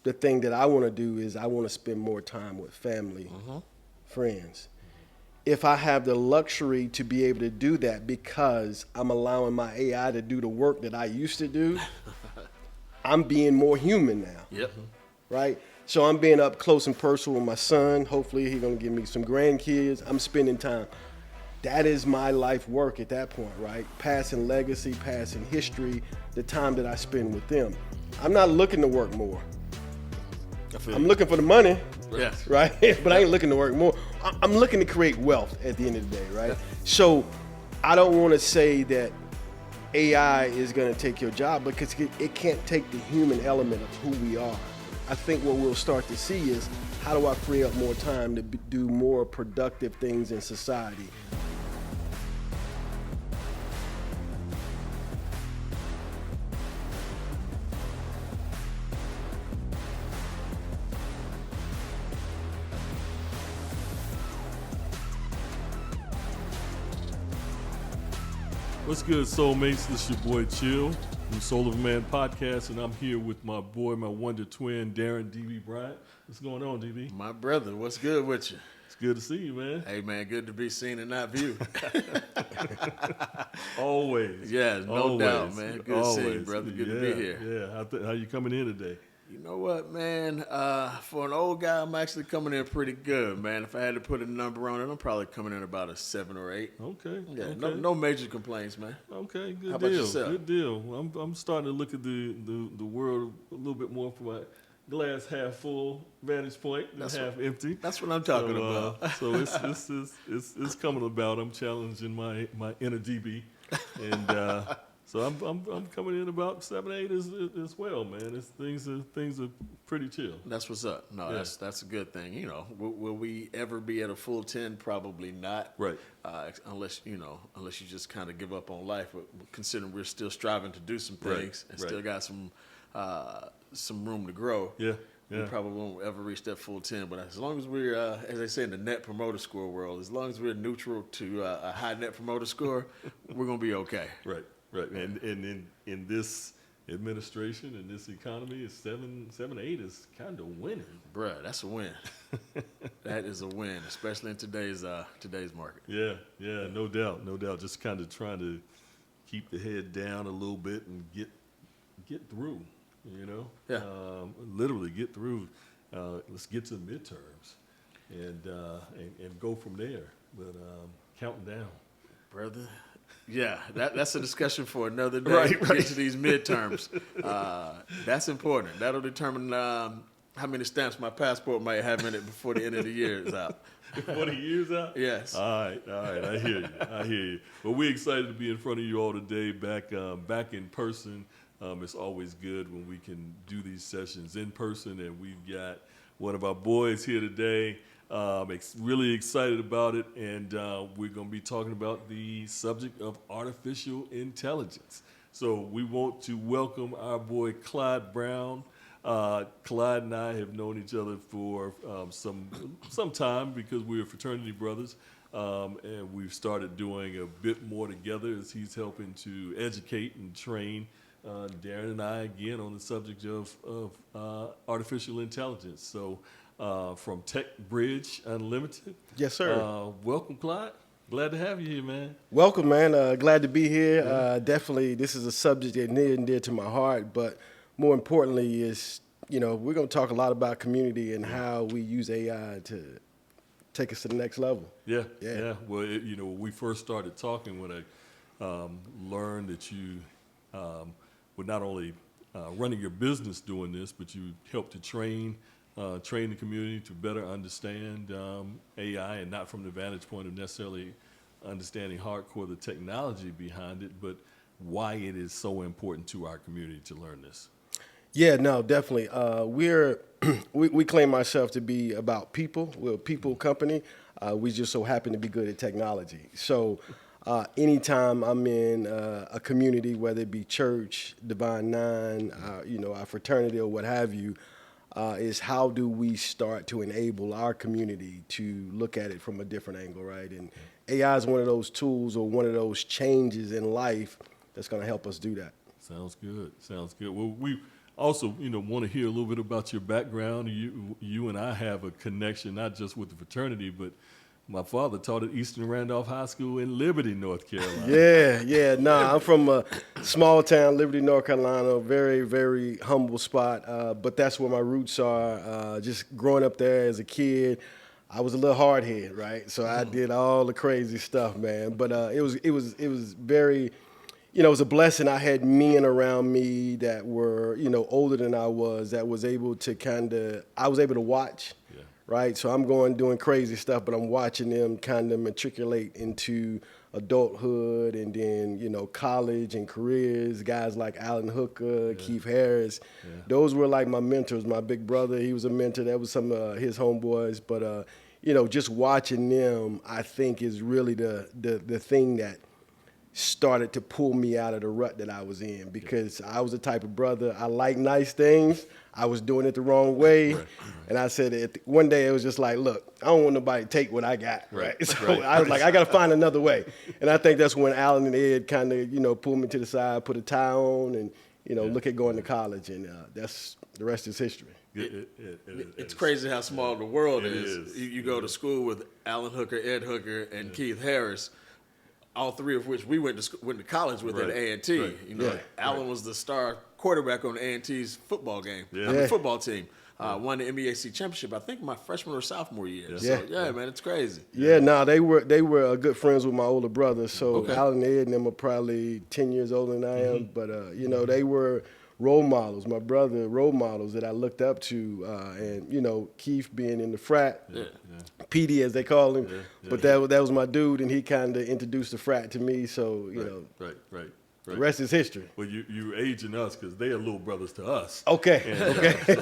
the thing that I want to do is I want to spend more time with family, friends. If I have the luxury to be able to do that because I'm allowing my AI to do the work that I used to do, I'm being more human now. Yep. Right? So I'm being up close and personal with my son. Hopefully he's gonna give me some grandkids. I'm spending time. That is my life work at that point, right? Passing legacy, passing history, the time that I spend with them. I'm not looking to work more. I'm looking for the money, Yes. right? But I ain't looking to work more. I'm looking to create wealth at the end of the day, right? So I don't want to say that AI is going to take your job because it can't take the human element of who we are. I think what we'll start to see is how do I free up more time to do more productive things in society. What's good, soulmates? This is your boy Chill from Soul of a Man Podcast, and I'm here with my boy, my wonder twin, Darren DB Bryant. What's going on, DB? My brother, what's good with you? It's good to see you, man. Hey, man, good to be seen and not viewed. Always. Yeah, no doubt, man. Good to see you, brother. Good to be here. Yeah, how you coming in today? You know what, man? For an old guy, I'm actually coming in pretty good, man. If I had to put a number on it, I'm probably coming in about a 7 or 8. Okay. Yeah, okay. no major complaints, man. Okay, good How deal. about yourself? Good deal. I'm starting to look at the world a little bit more from a glass half full vantage point than half empty. That's what I'm talking about. So it's coming about. I'm challenging my inner DB, and so I'm coming in about 7, 8 as well, man. Things are pretty chill. That's what's up. No, Yeah. that's a good thing. You know, will we ever be at a full 10? Probably not. Right. Unless you just kind of give up on life. But considering we're still striving to do some Right, things and right. still got some room to grow. Yeah. We probably won't ever reach that full 10. But as long as we're, as they say in the net promoter score world, as long as we're neutral to a high net promoter score, we're gonna be okay. Right. And in this administration and this economy, is 7, 8 is kind of winning. Bruh, that's a win. That is a win, especially in today's market. Yeah, no doubt. Just kind of trying to keep the head down a little bit and get through. You know, Yeah. Literally get through. Let's get to the midterms and go from there. But counting down, Brother. Yeah, that's a discussion for another day. Right. Get to these midterms. That's important. That'll determine how many stamps my passport might have in it before the end of the year is out. before the year's out. Yes. All right. I hear you. Well, we're excited to be in front of you all today, back in person. It's always good when we can do these sessions in person, and we've got one of our boys here today. Really excited about it, and we're going to be talking about the subject of artificial intelligence. So we want to welcome our boy Clyde Brown. Clyde and I have known each other for some time because we're fraternity brothers, and we've started doing a bit more together as he's helping to educate and train Darren and I again on the subject of artificial intelligence. So from Techbridge Unlimited. Yes, sir. Welcome, Clyde. Glad to have you here, man. Welcome, man. Glad to be here. Definitely, this is a subject that's near and dear to my heart, but more importantly is, we're going to talk a lot about community and how we use AI to take us to the next level. Yeah. Well, when we first started talking, when I learned that you were not only running your business doing this, but you helped to train the community to better understand AI, and not from the vantage point of necessarily understanding hardcore the technology behind it, but why it is so important to our community to learn this. Yeah, no, definitely. We claim ourselves to be about people. We're a people company. We just so happen to be good at technology. So anytime I'm in a community, whether it be church, Divine Nine, our fraternity or what have you, is how do we start to enable our community to look at it from a different angle, right? And AI is one of those tools or one of those changes in life that's going to help us do that. Sounds good. Well, Also, want to hear a little bit about your background. You and I have a connection, not just with the fraternity, but my father taught at Eastern Randolph High School in Liberty, North Carolina. Yeah. Nah, I'm from a small town, Liberty, North Carolina, very, very humble spot. But that's where my roots are. Just growing up there as a kid, I was a little hard head, right? So I did all the crazy stuff, man. But it was very, it was a blessing. I had men around me that were, older than I was, that was able to I was able to watch. Yeah. Right, so I'm doing crazy stuff, but I'm watching them kind of matriculate into adulthood and then, college and careers. Guys like Alan Hooker, Keith Harris, those were like my mentors. My big brother, he was a mentor. That was some of his homeboys. But, just watching them, I think is really the thing that started to pull me out of the rut that I was in, because I was the type of brother, I like nice things. I was doing it the wrong way. Right. And I said, one day it was just like, look, I don't want nobody to take what I got. Right. So I was like, I got to find another way. And I think that's when Alan and Ed kind of, pulled me to the side, put a tie on, and, look at going to college. And that's the rest is history. It's crazy how small the world is. You go to school with Alan Hooker, Ed Hooker, and Keith Harris, all three of which we went to college with at A&T. Right. Alan was the star quarterback on A&T's football game, football team. Won the MEAC championship, I think, my freshman or sophomore year. Yeah. So, man, it's crazy. Yeah, they were good friends with my older brother. So Alan and Ed and them are probably 10 years older than I am. But, they were role models, my brother, role models that I looked up to. And, Keith being in the frat, PD as they call him. But that was my dude, and he kind of introduced the frat to me. So, Right. The rest is history. Well, you aging us because they are little brothers to us. Okay. So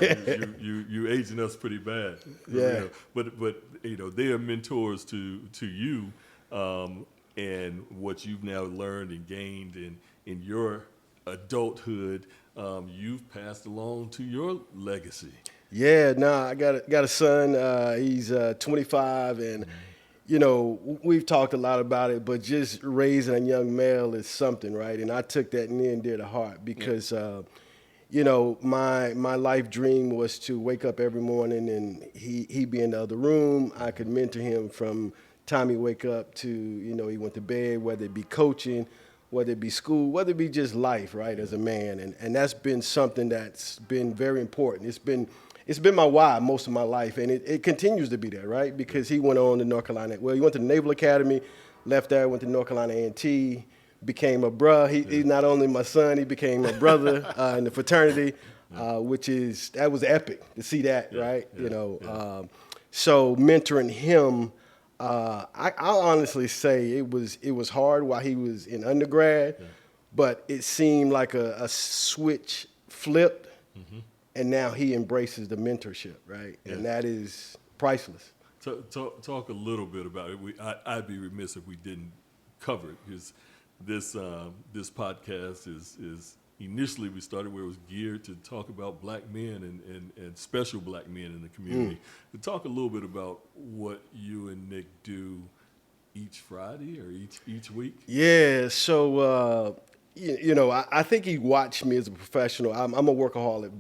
you aging us pretty bad. Yeah. But they are mentors to you, and what you've now learned and gained in your adulthood, you've passed along to your legacy. Yeah. I got a son. He's 25 and. We've talked a lot about it, but just raising a young male is something, right? And I took that near and dear to heart because, my life dream was to wake up every morning and he be in the other room. I could mentor him from time he wake up to, he went to bed, whether it be coaching, whether it be school, whether it be just life, right, as a man. And that's been something that's been very important. It's been my why most of my life, and it continues to be there, right? Because he went on to North Carolina. Well, he went to the Naval Academy, left there, went to North Carolina A&T, became a bruh. He's not only my son, he became a brother in the fraternity, that was epic to see that, right? So mentoring him, I'll honestly say it was hard while he was in undergrad, but it seemed like a switch flipped. Mm-hmm. And now he embraces the mentorship, right? Yeah. And that is priceless. Talk a little bit about it. I'd be remiss if we didn't cover it, because this podcast is initially we started where it was geared to talk about black men and special black men in the community. To talk a little bit about what you and Nick do each Friday or each week. Yeah. So. I think he watched me as a professional. I'm a workaholic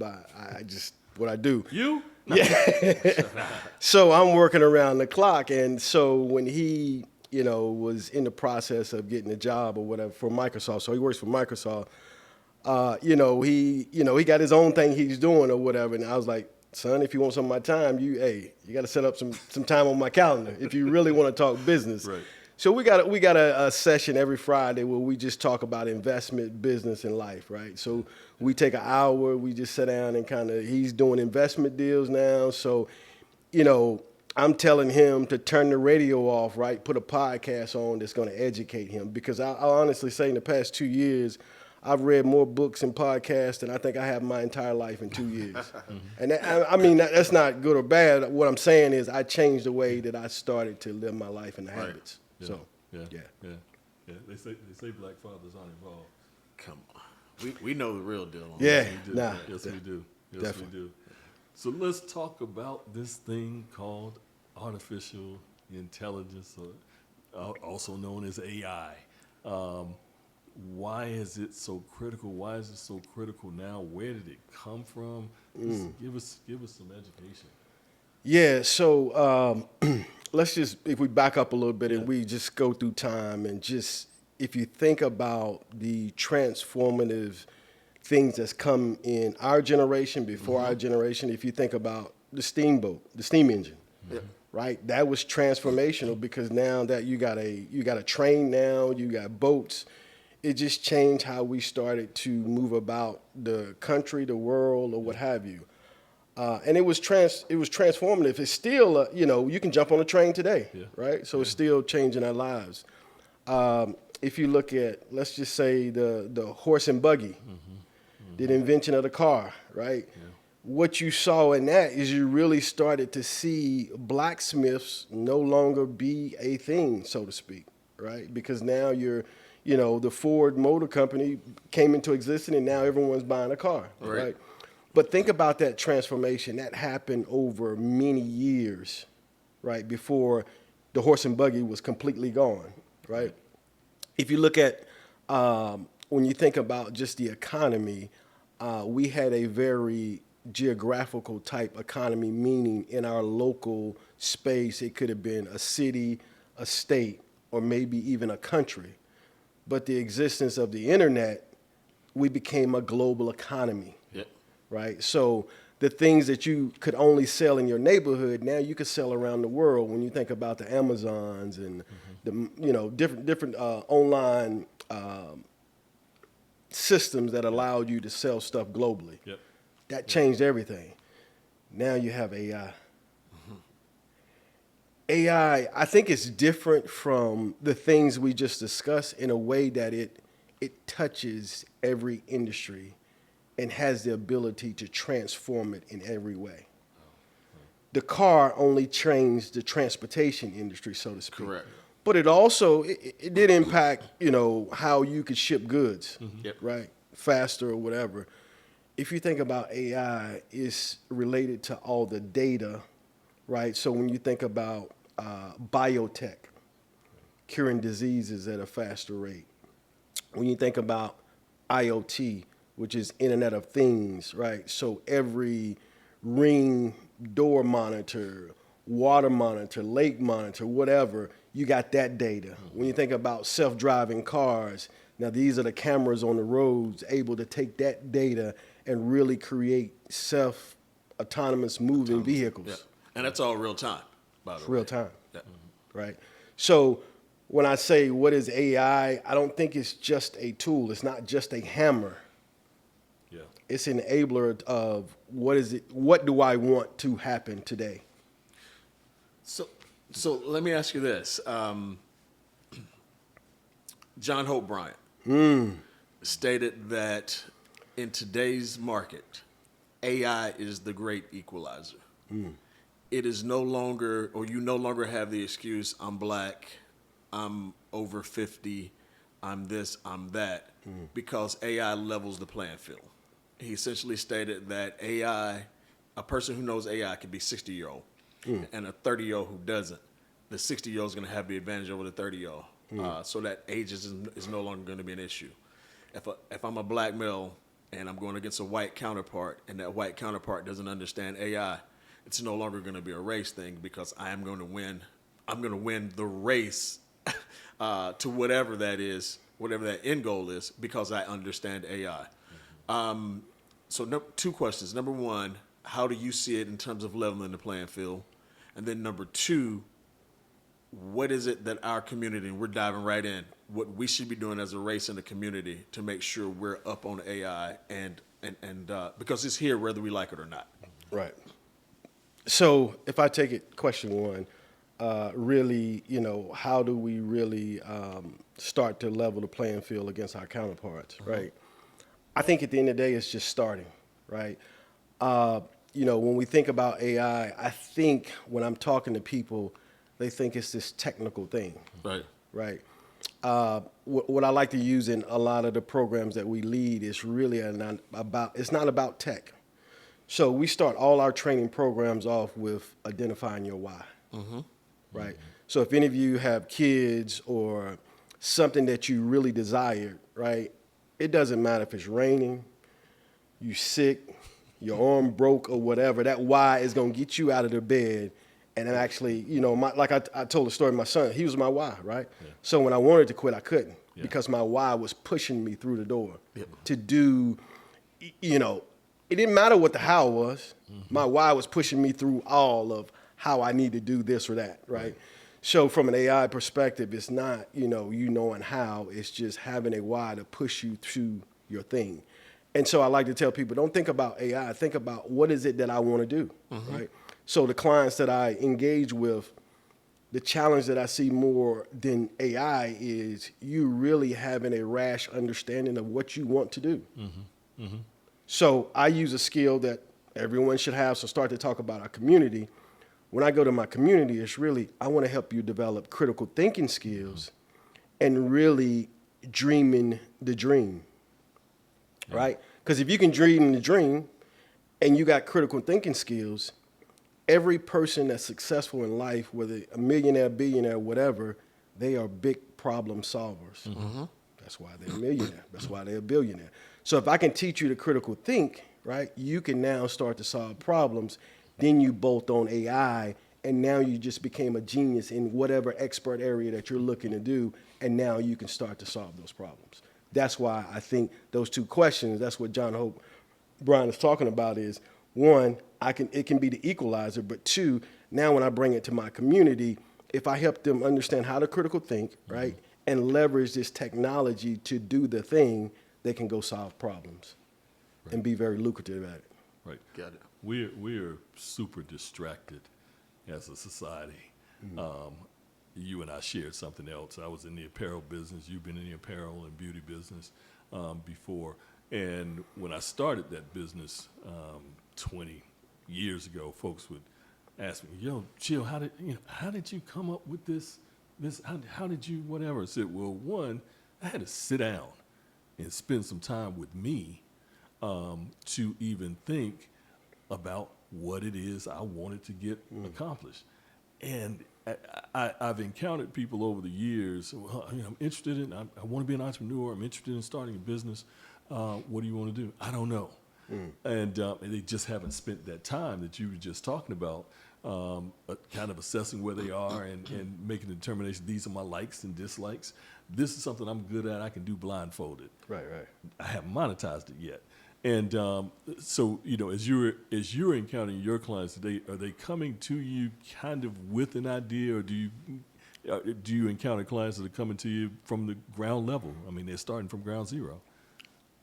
what I do. You? Yeah. So I'm working around the clock. And so when he, was in the process of getting a job or whatever for Microsoft, so he works for Microsoft, he got his own thing he's doing or whatever. And I was like, son, if you want some of my time, you got to set up some time on my calendar if you really want to talk business. Right. So we got a session every Friday where we just talk about investment, business, and life, right? So we take an hour, we just sit down and he's doing investment deals now. So, I'm telling him to turn the radio off, right? Put a podcast on that's going to educate him, because I'll honestly say in the past 2 years, I've read more books and podcasts than I think I have my entire life in 2 years. And that's not good or bad. What I'm saying is I changed the way that I started to live my life and the habits. Yeah. So, yeah. They say black fathers aren't involved. Come on, we know the real deal. Yeah, Yes, we do. Yes, definitely. we do. So let's talk about this thing called artificial intelligence, also known as AI. why is it so critical? Why is it so critical now? Where did it come from? Just give us some education. Yeah, so let's just, if we back up a little bit and we just go through time and just, if you think about the transformative things that's come in our generation, before our generation, if you think about the steamboat, the steam engine, right? That was transformational because now that you got a train now, you got boats. It just changed how we started to move about the country, the world, or what have you. And it was transformative. It's still, you can jump on a train today, right? So it's still changing our lives. If you look at, let's just say the horse and buggy, the invention of the car, right? Yeah. What you saw in that is you really started to see blacksmiths no longer be a thing, so to speak, right? Because now the Ford Motor Company came into existence and now everyone's buying a car, right? But think about that transformation. That happened over many years, right, before the horse and buggy was completely gone, right? If you look at, when you think about just the economy, we had a very geographical type economy, meaning in our local space, it could have been a city, a state, or maybe even a country. But the existence of the internet, we became a global economy. Right? So the things that you could only sell in your neighborhood, now you could sell around the world. When you think about the Amazons and the different online systems that allowed you to sell stuff globally. That changed everything. Now you have AI. AI, I think it's different from the things we just discussed in a way that it touches every industry and has the ability to transform it in every way. The car only changed the transportation industry, so to speak. Correct. But it also, it did impact, how you could ship goods, right? Faster or whatever. If you think about AI, it's related to all the data, right? So when you think about biotech, curing diseases at a faster rate. When you think about IoT, which is Internet of Things, right? So every Ring door monitor, water monitor, lake monitor, whatever, you got that data. When you think about self-driving cars, now these are the cameras on the roads able to take that data and really create self-autonomous moving vehicles. Yeah. And that's all real time, by the way. Real time, right? So when I say what is AI, I don't think it's just a tool. It's not just a hammer. It's an enabler of what do I want to happen today? So let me ask you this. John Hope Bryant stated that in today's market, AI is the great equalizer. It is no longer, or you no longer have the excuse, I'm black, I'm over 50, I'm this, I'm that, because AI levels the playing field. He essentially stated that AI, a person who knows AI can be 60-year-old, and a 30-year-old who doesn't. The 60-year-old is going to have the advantage over the 30-year-old, so that age is no longer going to be an issue. If I'm a black male and I'm going against a white counterpart, and that white counterpart doesn't understand AI, it's no longer going to be a race thing because I am going to win. I'm going to win the race to whatever that is, whatever that end goal is, because I understand AI. So two questions. Number one, how do you see it in terms of leveling the playing field? And then number two, what is it that our community, and we're diving right in, what we should be doing as a race in the community to make sure we're up on AI and because it's here whether we like it or not. Right. So if I take it, question one, really, how do we really start to level the playing field against our counterparts, right? I think at the end of the day, it's just starting, right? When we think about AI, I think when I'm talking to people, they think it's this technical thing, right? What I like to use in a lot of the programs that we lead is really it's not about tech. So we start all our training programs off with identifying your why, right? So if any of you have kids or something that you really desired, right? It doesn't matter if it's raining, you sick, your arm broke or whatever. That why is gonna get you out of the bed. And actually, like I told the story, my son, he was my why, right? Yeah. So when I wanted to quit, I couldn't because my why was pushing me through the door to do, it didn't matter what the how was. Mm-hmm. My why was pushing me through all of how I need to do this or that, right? So from an AI perspective, it's not, knowing how, it's just having a why to push you through your thing. And so I like to tell people, don't think about AI, think about what is it that I want to do, right? So the clients that I engage with, the challenge that I see more than AI is you really having a rash understanding of what you want to do. Mm-hmm. Mm-hmm. So I use a skill that everyone should have. So start to talk about our community. When I go to my community, it's really, I want to help you develop critical thinking skills and really dreaming the dream, right? Because if you can dream the dream and you got critical thinking skills, every person that's successful in life, whether a millionaire, billionaire, whatever, they are big problem solvers. Mm-hmm. That's why they're a millionaire. That's why they're a billionaire. So if I can teach you to critical think, right, you can now start to solve problems. Then you bolt on AI, and now you just became a genius in whatever expert area that you're looking to do, and now you can start to solve those problems. That's why I think those two questions, that's what John Hope Brian is talking about is, one, it can be the equalizer, but two, now when I bring it to my community, if I help them understand how to critical think, right, and leverage this technology to do the thing, they can go solve problems and be very lucrative at it. Right. Got it. We're super distracted as a society. Mm-hmm. You and I shared something else. I was in the apparel business. You've been in the apparel and beauty business before. And when I started that business 20 years ago, folks would ask me, "Yo, Chill, how did you come up with this? How did you whatever?" I said, "Well, one, I had to sit down and spend some time with me to even think about what it is I wanted to get accomplished." And I've encountered people over the years, I'm interested in, I want to be an entrepreneur, I'm interested in starting a business. What do you want to do? I don't know. And they just haven't spent that time that you were just talking about, kind of assessing where they are and making a determination, these are my likes and dislikes. This is something I'm good at, I can do blindfolded. Right. I haven't monetized it yet. And so, as you're encountering your clients today, are they coming to you kind of with an idea, or do you encounter clients that are coming to you from the ground level? I mean, they're starting from ground zero.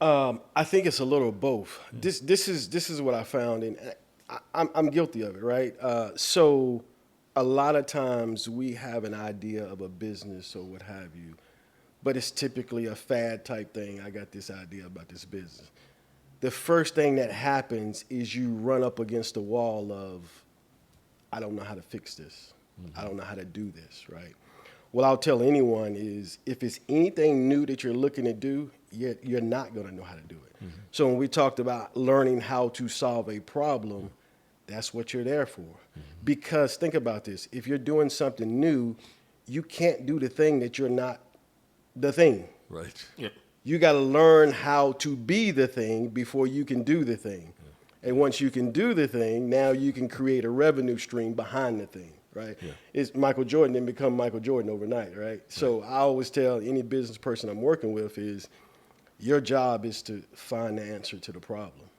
I think it's a little of both. Yeah. This is what I found, and I'm guilty of it, right? So a lot of times we have an idea of a business or what have you, but it's typically a fad type thing. I got this idea about this business. The first thing that happens is you run up against the wall of, I don't know how to fix this. Mm-hmm. I don't know how to do this, right? What I'll tell anyone is if it's anything new that you're looking to do, you're not going to know how to do it. Mm-hmm. So when we talked about learning how to solve a problem, that's what you're there for. Mm-hmm. Because think about this. If you're doing something new, you can't do the thing that you're not the thing. Right. Yeah. You got to learn how to be the thing before you can do the thing. Yeah. And once you can do the thing, now you can create a revenue stream behind the thing, right? Yeah. It's Michael Jordan didn't become Michael Jordan overnight, right? So I always tell any business person I'm working with is your job is to find the answer to the problem,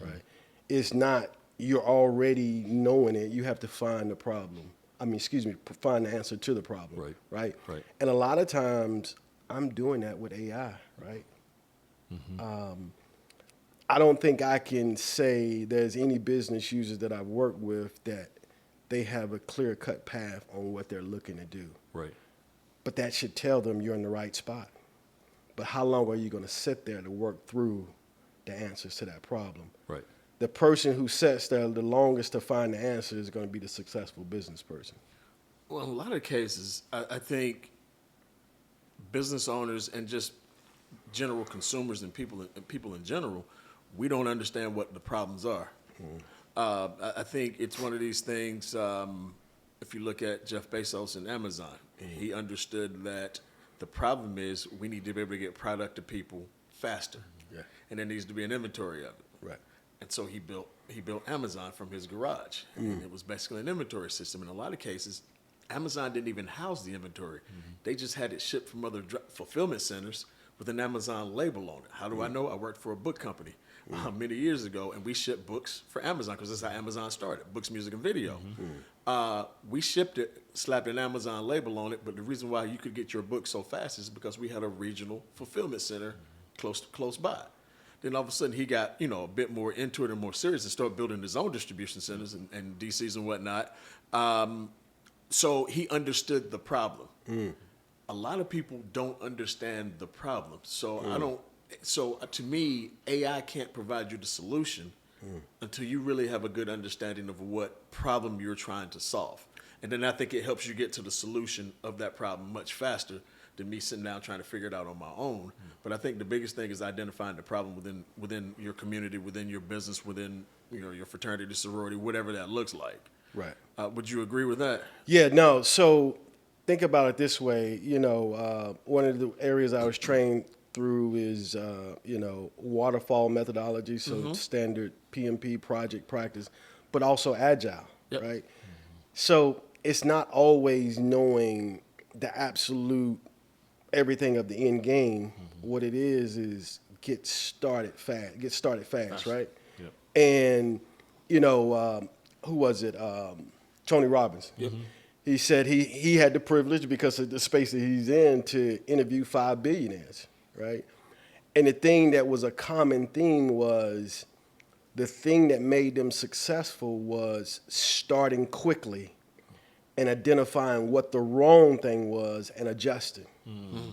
right? It's not you're already knowing it. You have to find the problem. Find the answer to the problem, right? And a lot of times I'm doing that with AI, right? Mm-hmm. I don't think I can say there's any business users that I've worked with that they have a clear-cut path on what they're looking to do. Right. But that should tell them you're in the right spot. But how long are you going to sit there to work through the answers to that problem? Right. The person who sits there the longest to find the answer is going to be the successful business person. Well, in a lot of cases, I think business owners and just general consumers and people in general, we don't understand what the problems are. I think it's one of these things, if you look at Jeff Bezos and Amazon, he understood that The problem is we need to be able to get product to people faster. Yeah. And there needs to be an inventory of it. Right. And so he built Amazon from his garage. And it was basically an inventory system. In a lot of cases, Amazon didn't even house the inventory. They just had it shipped from other fulfillment centers with an Amazon label on it. How do I know? I worked for a book company many years ago, and we shipped books for Amazon because that's how Amazon started, books, music, and video. We shipped it, slapped an Amazon label on it, but the reason why you could get your book so fast is because we had a regional fulfillment center close by. Then all of a sudden he got, a bit more into it and more serious and started building his own distribution centers and DCs and whatnot. So he understood the problem. A lot of people don't understand the problem. So to me, AI can't provide you the solution until you really have a good understanding of what problem you're trying to solve. And then I think it helps you get to the solution of that problem much faster than me sitting down trying to figure it out on my own. But I think the biggest thing is identifying the problem within your community, within your business, within your fraternity, sorority, whatever that looks like. Right. Would you agree with that? Yeah, no. So think about it this way. One of the areas I was trained through is, waterfall methodology, so standard PMP project practice, but also agile, right? So it's not always knowing the absolute everything of the end game. What it is get started fast, right? Yep. And, who was it? Tony Robbins. He said he had the privilege, because of the space that he's in, to interview 5 billionaires, right? And the thing that was a common theme was the thing that made them successful was starting quickly and identifying what the wrong thing was and adjusting,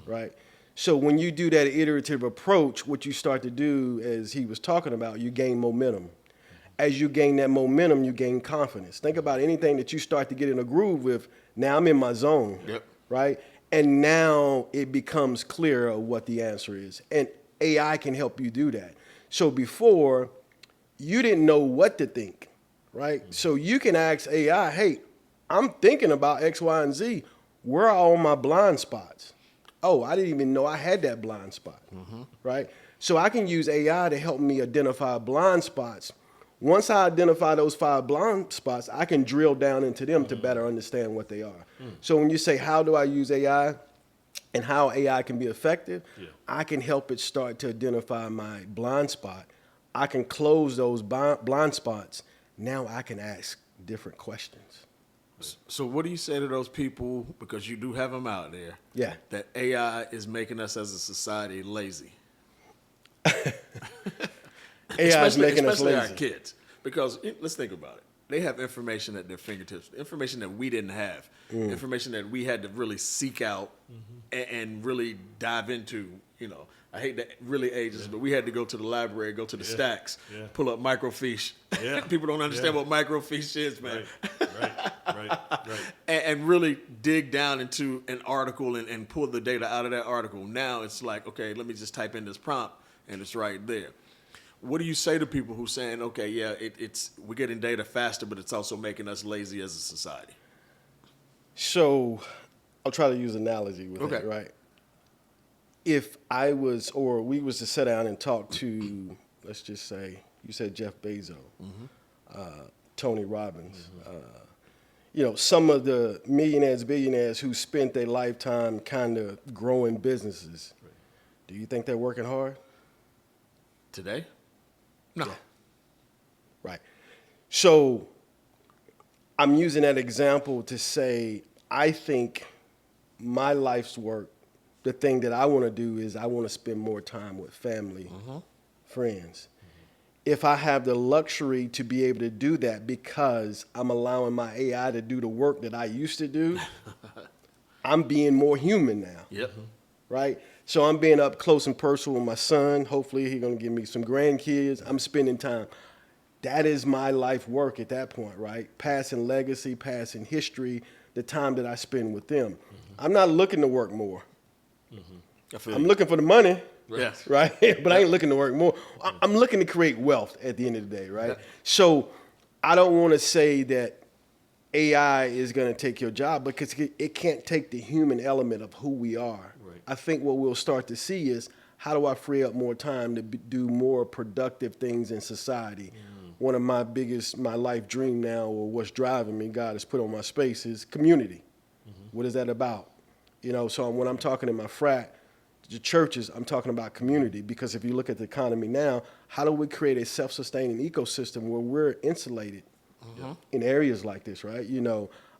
right? So when you do that iterative approach, what you start to do, as he was talking about, you gain momentum. As you gain that momentum, you gain confidence. Think about anything that you start to get in a groove with. Now I'm in my zone, right? And now it becomes clearer what the answer is. And AI can help you do that. So before, you didn't know what to think, right? So you can ask AI, hey, I'm thinking about X, Y, and Z. Where are all my blind spots? Oh, I didn't even know I had that blind spot, right? So I can use AI to help me identify blind spots. Once I identify those 5 blind spots, I can drill down into them to better understand what they are. So when you say, how do I use AI and how AI can be effective, I can help it start to identify my blind spot. I can close those blind spots. Now I can ask different questions. So what do you say to those people, because you do have them out there, that AI is making us as a society lazy? AI is making us especially lazy. our kids. Because let's think about it. They have information at their fingertips, information that we didn't have, information that we had to really seek out and really dive into. I hate that really ages, but we had to go to the library, go to the stacks, pull up microfiche. People don't understand what microfiche is, man. Right. And really dig down into an article and pull the data out of that article. Now it's like, okay, let me just type in this prompt, and it's right there. What do you say to people who saying, okay, we're getting data faster, but it's also making us lazy as a society? So I'll try to use an analogy with it, right? If I was, or we was to sit down and talk to, let's just say, you said Jeff Bezos, Tony Robbins, some of the millionaires, billionaires who spent their lifetime kind of growing businesses, do you think they're working hard? Today? No. Yeah. Right. So I'm using that example to say, I think my life's work, the thing that I want to do is I want to spend more time with family, friends. If I have the luxury to be able to do that because I'm allowing my AI to do the work that I used to do, I'm being more human now. Right? So I'm being up close and personal with my son. Hopefully he's going to give me some grandkids. I'm spending time. That is my life work at that point, right? Passing legacy, passing history, the time that I spend with them. I'm not looking to work more. I'm looking for the money, right? But I ain't looking to work more. I'm looking to create wealth at the end of the day, right? So I don't want to say that AI is going to take your job because it can't take the human element of who we are I think what we'll start to see is, how do I free up more time to do more productive things in society? One of my life dream now, or what's driving me, God has put on my space, is community. What is that about? So when I'm talking in my frat, the churches, I'm talking about community, because if you look at the economy now, how do we create a self-sustaining ecosystem where we're insulated in areas like this, right?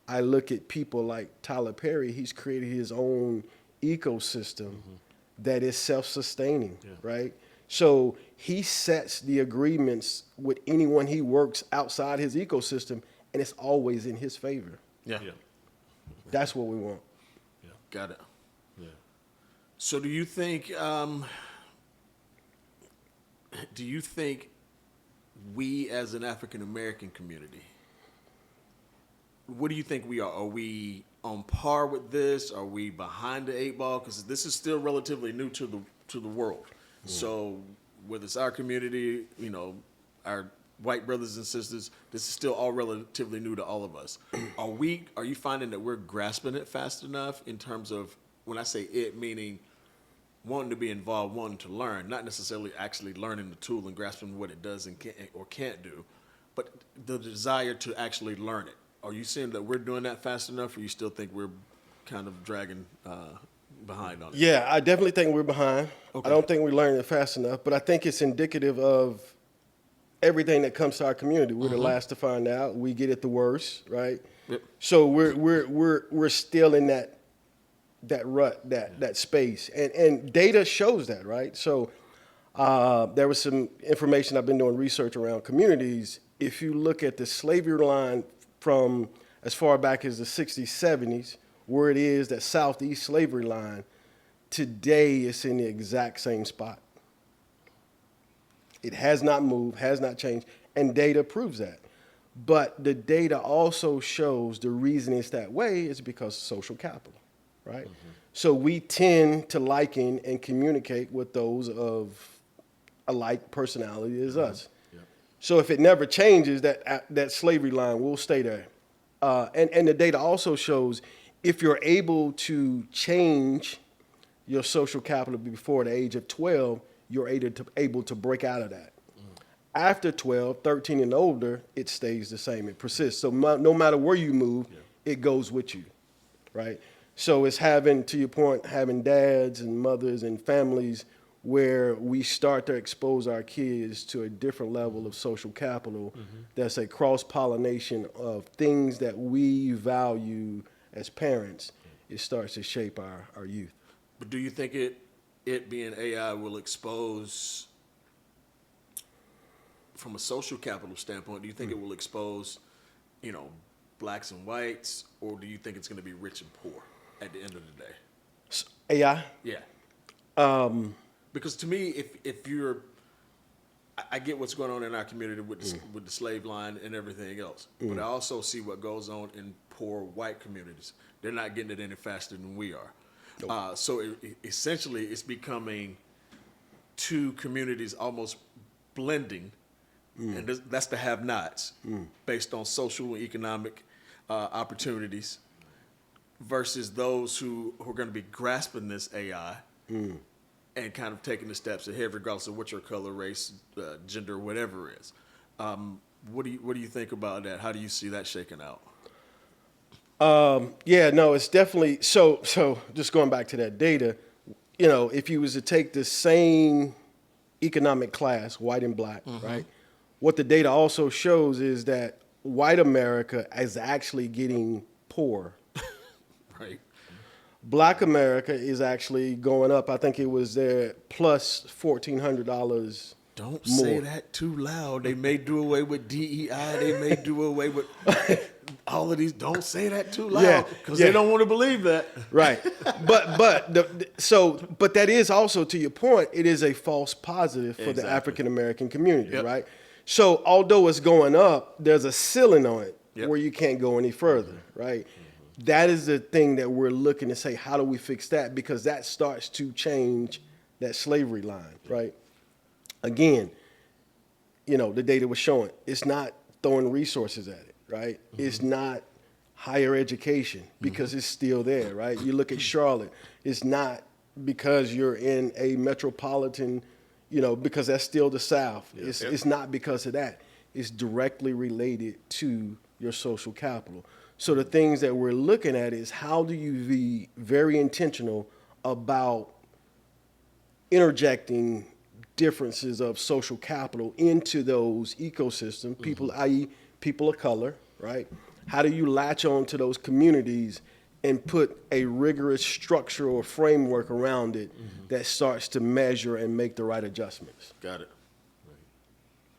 I look at people like Tyler Perry. He's created his own ecosystem that is self-sustaining, right? So he sets the agreements with anyone he works outside his ecosystem, and it's always in his favor. Yeah. That's what we want. Got it. Yeah. So do you think we as an African American community, what do you think we are? Are we on par with this? Are we behind the eight ball? Because this is still relatively new to the world. So whether it's our community, our white brothers and sisters, this is still all relatively new to all of us. Are you finding that we're grasping it fast enough in terms of, when I say it, meaning wanting to be involved, wanting to learn, not necessarily actually learning the tool and grasping what it does and can't do, but the desire to actually learn it? Are you seeing that we're doing that fast enough, or you still think we're kind of dragging behind on it? Yeah, I definitely think we're behind. Okay. I don't think we're learning it fast enough, but I think it's indicative of everything that comes to our community. We're the last to find out. We get it the worst, right? Yep. So we're still in that rut, that space, and data shows that, right? So there was some information. I've been doing research around communities. If you look at the slavery line from as far back as the 60s, 70s, where it is, that southeast slavery line, today it's in the exact same spot. It has not moved, has not changed, and data proves that. But the data also shows the reason it's that way is because of social capital, right? So we tend to liken and communicate with those of a like personality as us. So if it never changes, that slavery line will stay there. And the data also shows, if you're able to change your social capital before the age of 12, you're able to break out of that. After 12, 13 and older, it stays the same. It persists. So no matter where you move, it goes with you, right? So it's having, to your point, having dads and mothers and families where we start to expose our kids to a different level of social capital that's a cross-pollination of things that we value as parents. It starts to shape our youth. But do you think it being AI will expose, from a social capital standpoint, do you think it will expose, blacks and whites, or do you think it's going to be rich and poor at the end of the day? AI? Yeah. Because to me, if you're, I get what's going on in our community with the slave line and everything else, but I also see what goes on in poor white communities. They're not getting it any faster than we are. Nope. So essentially, it's becoming two communities almost blending, and that's the have-nots based on social and economic opportunities versus those who are going to be grasping this AI and kind of taking the steps ahead, regardless of what your color, race, gender, whatever it is. What do you think about that? How do you see that shaking out? Yeah, no, it's definitely so. Just going back to that data, if you was to take the same economic class, white and black, right? What the data also shows is that white America is actually getting poor. Right. Black America is actually going up. I think it was there plus $1,400. Don't more. say that too loud. They may do away with DEI. They may do away with all of these. Don't say that too loud because they don't want to believe that. Right. But that is also, to your point, it is a false positive for the African American community, right? So although it's going up, there's a ceiling on it where you can't go any further, right? That is the thing that we're looking to say, how do we fix that? Because that starts to change that slavery line, right? Again, the data was showing it's not throwing resources at it, right? It's not higher education because it's still there, right? You look at Charlotte, it's not because you're in a metropolitan, because that's still the South. Yeah. It's not because of that. It's directly related to your social capital. So the things that we're looking at is how do you be very intentional about interjecting differences of social capital into those ecosystems, people, i.e. people of color, right? How do you latch on to those communities and put a rigorous structure or framework around it that starts to measure and make the right adjustments? Got it.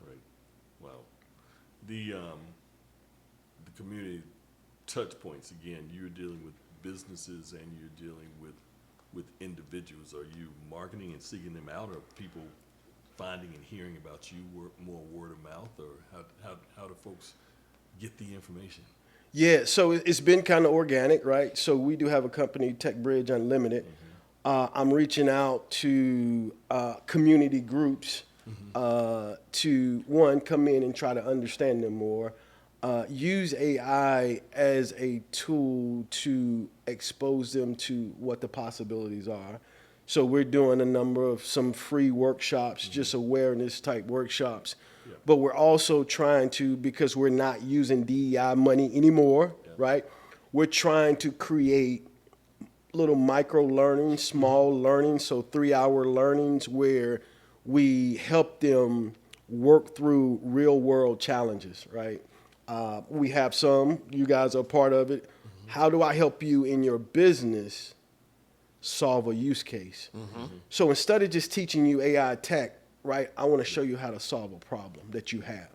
Right. Wow. The community touch points, again, you're dealing with businesses and you're dealing with individuals. Are you marketing and seeking them out, or people finding and hearing about you more word of mouth, or how do folks get the information? Yeah, so it's been kind of organic, right? So we do have a company, Techbridge Unlimited. I'm reaching out to community groups to, one, come in and try to understand them more, use AI as a tool to expose them to what the possibilities are. So we're doing a number of some free workshops, just awareness type workshops. Yeah. But we're also trying to, because we're not using DEI money anymore, right? We're trying to create little micro learnings, small learnings, so 3-hour learnings where we help them work through real world challenges, right? We have some, you guys are part of it. How do I help you in your business solve a use case? So instead of just teaching you AI tech, right, I want to show you how to solve a problem that you have,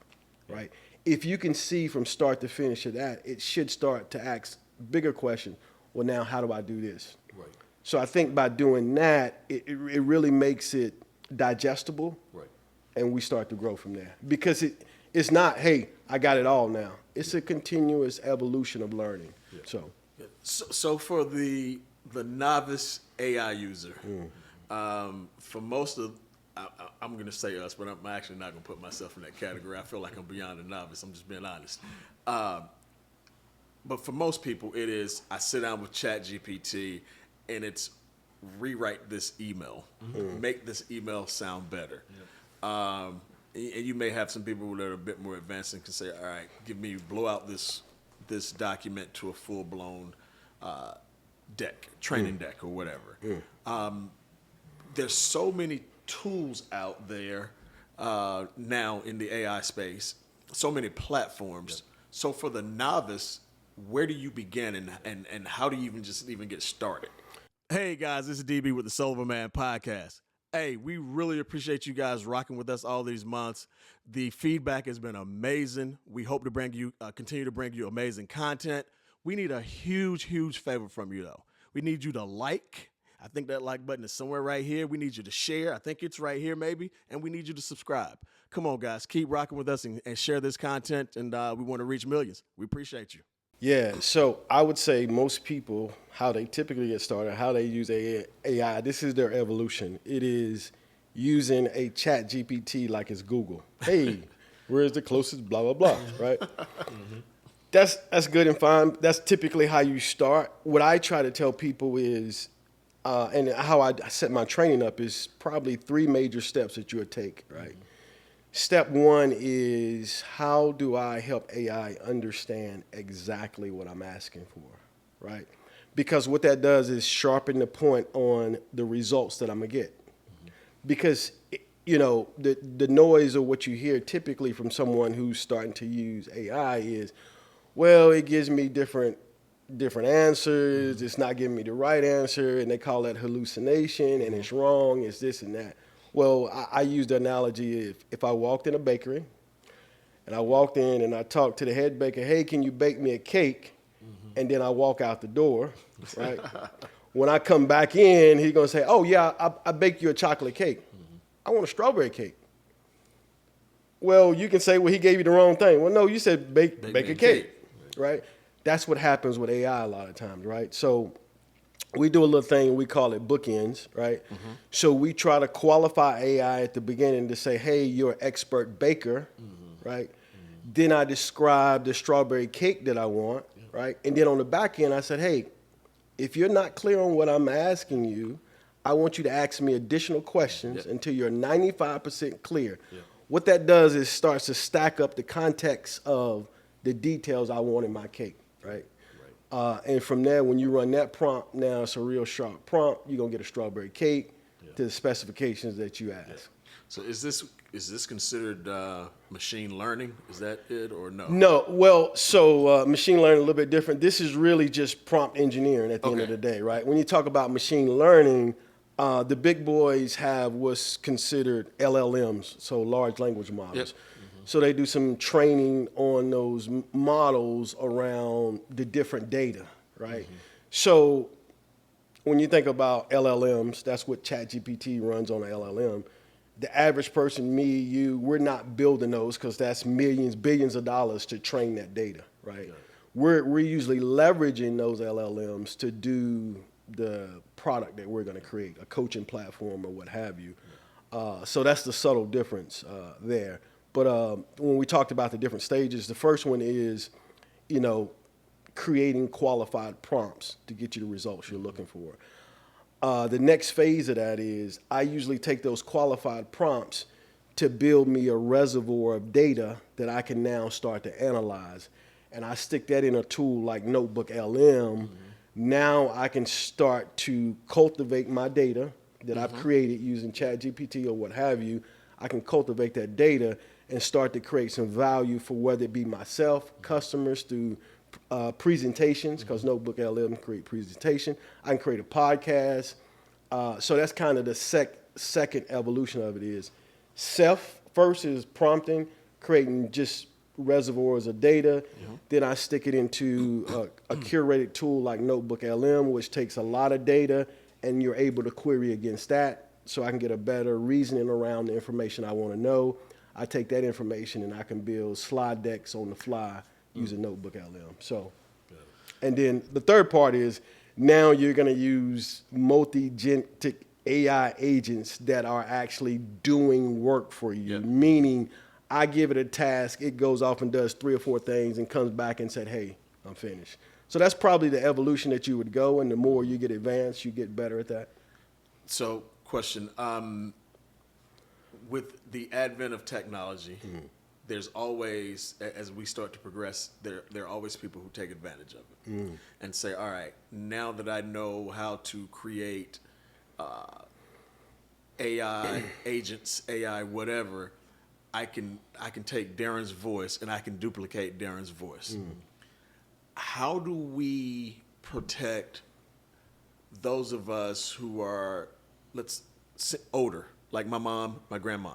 right? If you can see from start to finish of that, it should start to ask bigger questions. Well, now how do I do this? Right. So I think by doing that, it really makes it digestible, Right. and we start to grow from there. Because it's not, hey, I got it all now. It's a continuous evolution of learning. Yeah. So for the novice AI user, for most of, I'm going to say us, but I'm actually not going to put myself in that category. I feel like I'm beyond a novice. I'm just being honest. But for most people, it is, I sit down with ChatGPT and it's rewrite this email, make this email sound better. And you may have some people that are a bit more advanced and can say, all right, blow out this document to a full-blown deck, training deck or whatever. There's so many tools out there now in the AI space, so many platforms. So for the novice, where do you begin and how do you even get started? Hey guys, this is DB with the Sullivan Man Podcast. Hey, we really appreciate you guys rocking with us all these months. The feedback has been amazing. We hope to continue to bring you amazing content. We need a huge favor from you though. We need you to like. I think that like button is somewhere right here. We need you to share. I think it's right here maybe. And we need you to subscribe. Come on guys, keep rocking with us and share this content. And we want to reach millions. We appreciate you. Yeah, so I would say most people, how they typically get started, how they use AI, this is their evolution. It is using a chat GPT like it's Google. Hey, where's the closest blah, blah, blah, right? That's good and fine. That's typically how you start. What I try to tell people is, and how I set my training up is probably 3 major steps that you would take, right? Step 1 is, how do I help AI understand exactly what I'm asking for, right? Because what that does is sharpen the point on the results that I'm gonna get. Because, the noise of what you hear typically from someone who's starting to use AI is, well, it gives me different answers, it's not giving me the right answer, and they call that hallucination, and it's wrong, it's this and that. Well, I use the analogy if I walked in a bakery and I walked in and I talked to the head baker, hey, can you bake me a cake? And then I walk out the door, right? When I come back in, he's going to say, oh, yeah, I baked you a chocolate cake. I want a strawberry cake. Well, you can say, well, he gave you the wrong thing. Well, no, you said bake a cake, right? That's what happens with AI a lot of times, right? So we do a little thing, we call it bookends, right? So we try to qualify AI at the beginning to say, hey, you're an expert baker, right? Then I describe the strawberry cake that I want, right? And then on the back end, I said, hey, if you're not clear on what I'm asking you, I want you to ask me additional questions until you're 95% clear. Yeah. What that does is starts to stack up the context of the details I want in my cake, right? And from there, when you run that prompt, now it's a real sharp prompt. You're going to get a strawberry cake to the specifications that you ask. So is this considered machine learning? Is that it or no? No, well, so machine learning a little bit different. This is really just prompt engineering at the end of the day, right? When you talk about machine learning, the big boys have what's considered LLMs, so large language models. Yep. So they do some training on those models around the different data, right? So when you think about LLMs, that's what ChatGPT runs on an LLM. The average person, me, you, we're not building those because that's millions, billions of dollars to train that data, right? Yeah. We're usually leveraging those LLMs to do the product that we're going to create, a coaching platform or what have you. So that's the subtle difference there. But when we talked about the different stages, the first one is, creating qualified prompts to get you the results you're looking for. The next phase of that is I usually take those qualified prompts to build me a reservoir of data that I can now start to analyze. And I stick that in a tool like Notebook LM. Now I can start to cultivate my data that I've created using ChatGPT or what have you. I can cultivate that data and start to create some value for whether it be myself, customers through presentations, because Notebook LM can create presentation. I can create a podcast. So that's kind of the second evolution of it is self first is prompting, creating just reservoirs of data. Then I stick it into a curated tool like Notebook LM, which takes a lot of data and you're able to query against that so I can get a better reasoning around the information I want to know. I take that information and I can build slide decks on the fly using Notebook LM. So, and then the third part is now you're going to use multi-agentic AI agents that are actually doing work for you, meaning I give it a task, it goes off and does 3 or 4 things and comes back and said, hey, I'm finished. So that's probably the evolution that you would go, and the more you get advanced, you get better at that. So, question, with the advent of technology, there's always, as we start to progress, there are always people who take advantage of it and say, all right, now that I know how to create AI agents, AI whatever, I can take Darren's voice and I can duplicate Darren's voice. How do we protect those of us who are, older, like my mom, my grandma,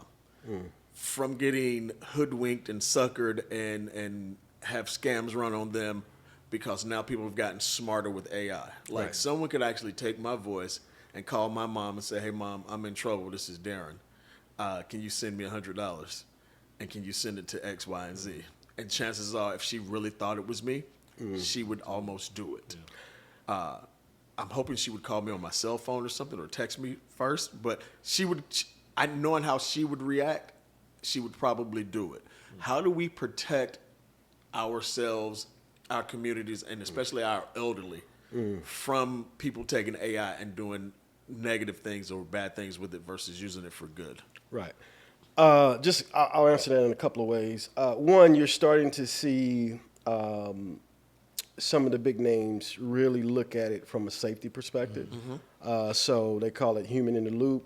from getting hoodwinked and suckered and have scams run on them because now people have gotten smarter with AI? Like someone could actually take my voice and call my mom and say, hey, Mom, I'm in trouble. This is Darren. Can you send me $100? And can you send it to X, Y, and Z? And chances are, if she really thought it was me, she would almost do it. I'm hoping she would call me on my cell phone or something or text me first, but knowing how she would react, she would probably do it. How do we protect ourselves, our communities, and especially our elderly from people taking AI and doing negative things or bad things with it versus using it for good? Right. I'll answer that in a couple of ways. One, you're starting to see some of the big names really look at it from a safety perspective. So they call it human in the loop.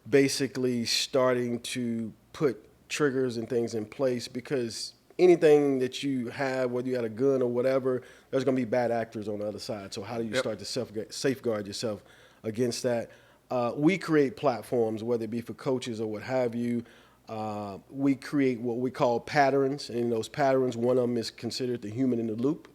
Basically starting to put triggers and things in place because anything that you have, whether you had a gun or whatever, there's going to be bad actors on the other side. So how do you start to safeguard yourself against that? We create platforms, whether it be for coaches or what have you. We create what we call patterns, and in those patterns, one of them is considered the human in the loop.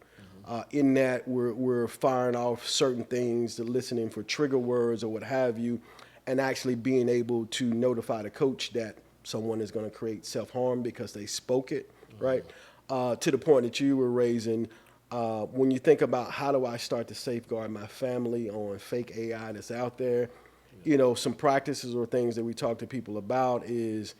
In that, we're firing off certain things, listening for trigger words or what have you, and actually being able to notify the coach that someone is going to create self-harm because they spoke it, right? To the point that you were raising, when you think about how do I start to safeguard my family on fake AI that's out there, some practices or things that we talk to people about is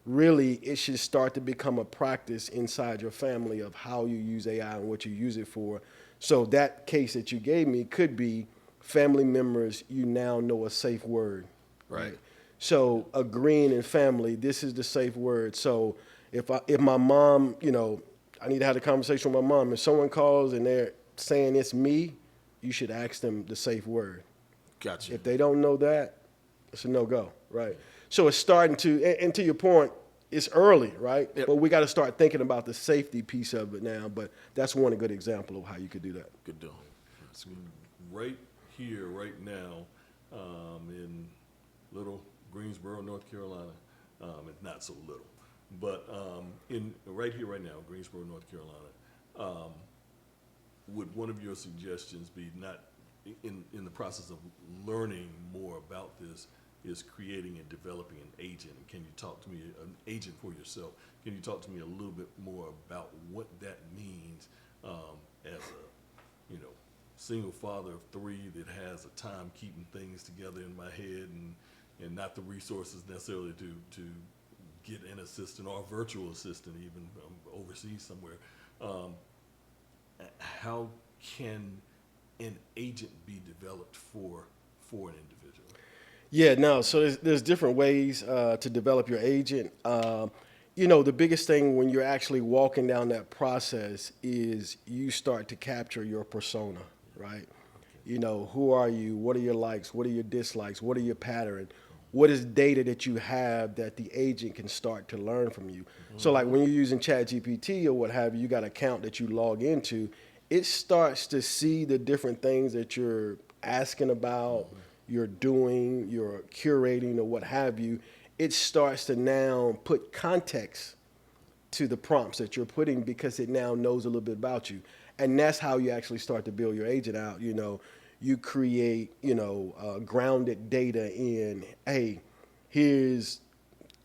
really it should start to become a practice inside your family of how you use AI and what you use it for. So that case that you gave me could be family members, you now know a safe word, Right. So agreeing in family, this is the safe word. So if my mom, I need to have a conversation with my mom. If someone calls and they're saying it's me, you should ask them the safe word. Gotcha. If they don't know that, it's a no-go, right? So it's starting to, and to your point, it's early, right? Yep. But we got to start thinking about the safety piece of it now. But that's one good example of how you could do that. Good deal. Right here, right now, in little Greensboro, North Carolina, and not so little, but in right here, right now, Greensboro, North Carolina, would one of your suggestions be not in the process of learning more about this is creating and developing an agent? And can you talk to me, an agent for yourself? Can you talk to me a little bit more about what that means as a, single father of 3 that has a time keeping things together in my head and not the resources necessarily to get an assistant or a virtual assistant even overseas somewhere. How can an agent be developed for an individual? Yeah, no. So there's different ways to develop your agent. The biggest thing when you're actually walking down that process is you start to capture your persona, right? Who are you? What are your likes? What are your dislikes? What are your patterns? What is data that you have that the agent can start to learn from you? So like when you're using ChatGPT or what have you, you got an account that you log into, it starts to see the different things that you're asking about, you're doing, you're curating or what have you. It starts to now put context to the prompts that you're putting because it now knows a little bit about you. And that's how you actually start to build your agent out. You create, grounded data in, hey, here's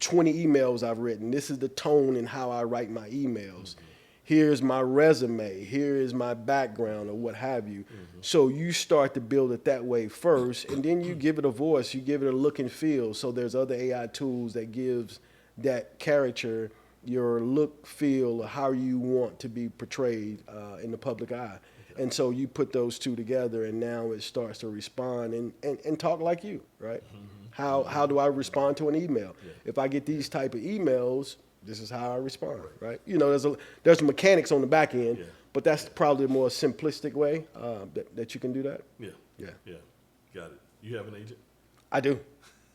20 emails I've written. This is the tone and how I write my emails. Here's my resume. Here is my background or what have you. So you start to build it that way first, and then you give it a voice. You give it a look and feel. So there's other AI tools that gives that character your look, feel, or how you want to be portrayed in the public eye. And so you put those two together, and now it starts to respond and talk like you, right? How do I respond to an email? If I get these type of emails, this is how I respond, right? There's mechanics on the back end, but that's probably a more simplistic way that you can do that. Yeah. Got it. You have an agent? I do.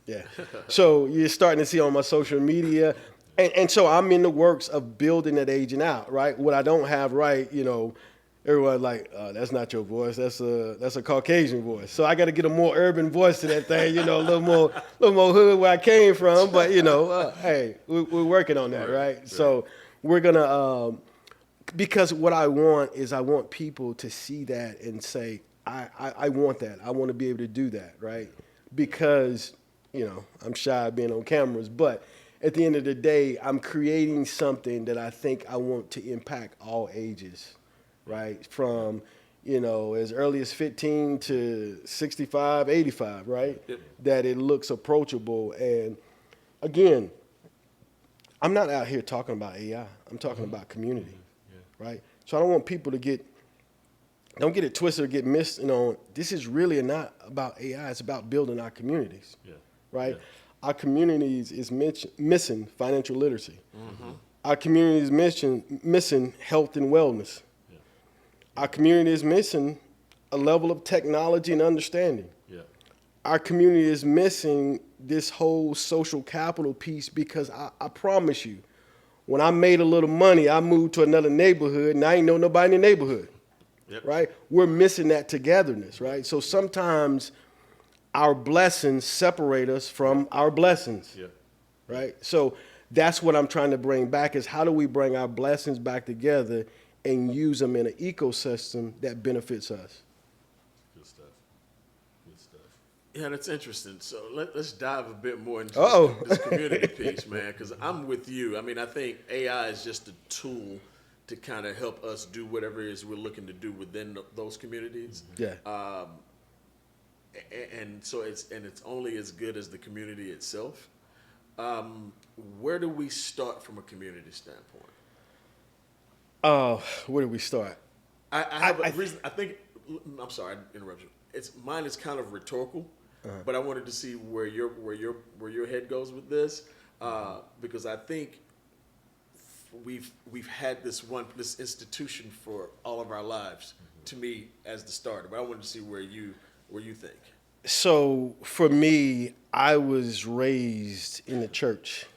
Yeah. So you're starting to see on my social media. And so I'm in the works of building that agent out, right? What I don't have right, everyone's like, that's not your voice. That's a Caucasian voice. So I got to get a more urban voice to that thing, a little more hood where I came from. But hey, we're working on that, right? So we're gonna because what I want people to see that and say, I want that. I want to be able to do that, right? Because I'm shy of being on cameras, but at the end of the day, I'm creating something that I think I want to impact all ages, right? From, as early as 15 to 65, 85, right? Yep. That it looks approachable. And again, I'm not out here talking about AI. I'm talking about community, right? So I don't want people to don't get it twisted or get missed. This is really not about AI. It's about building our communities, right? Yeah. Our communities is missing financial literacy. Our community is missing health and wellness. Our community is missing a level of technology and understanding. Our community is missing this whole social capital piece because I promise you, when I made a little money, I moved to another neighborhood and I ain't know nobody in the neighborhood, right? We're missing that togetherness, right? So sometimes our blessings separate us from our blessings, right? So that's what I'm trying to bring back is how do we bring our blessings back together and use them in an ecosystem that benefits us? Good stuff. Good stuff. Yeah, that's interesting. So let's dive a bit more into this community piece, man, because I'm with you. I mean, I think AI is just a tool to kind of help us do whatever it is we're looking to do within those communities. And so it's only as good as the community itself. Where do we start from a community standpoint? Where do we start? I have a reason. I think. I'm sorry, I interrupted you. mine is kind of rhetorical, but I wanted to see where your head goes with this, because I think we've had this institution for all of our lives. To me, as the starter, but I wanted to see where you think. So for me, I was raised in the church,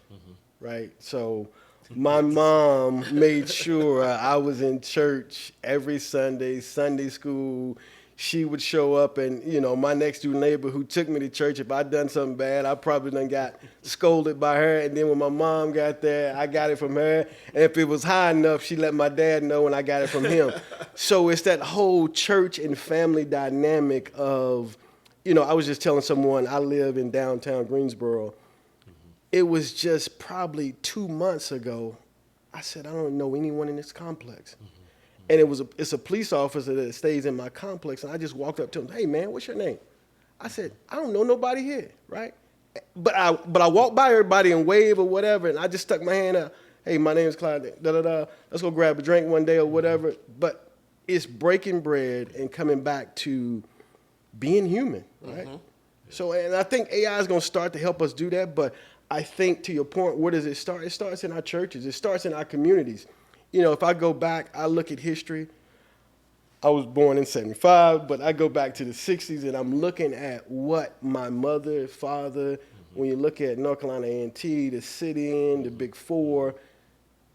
right? So my mom made sure I was in church every Sunday, Sunday school. She would show up, and my next door neighbor who took me to church, if I'd done something bad, I probably done got scolded by her. And then when my mom got there, I got it from her. And if it was high enough, she let my dad know, and I got it from him. So it's that whole church and family dynamic of, I was just telling someone I live in downtown Greensboro. It was just probably 2 months ago. I said, I don't know anyone in this complex. And it's a police officer that stays in my complex. And I just walked up to him, hey, man, what's your name? I said, I don't know nobody here, right? But I walked by everybody and wave or whatever, and I just stuck my hand out. Hey, my name is Clyde, da-da-da. Let's go grab a drink one day or whatever. But it's breaking bread and coming back to being human, right? So, and I think AI is going to start to help us do that. But I think, to your point, where does it start? It starts in our churches. It starts in our communities. If I go back, I look at history. I was born in 75, but I go back to the 60s, and I'm looking at what my mother, father, when you look at North Carolina A&T, the sit-in, the Big Four,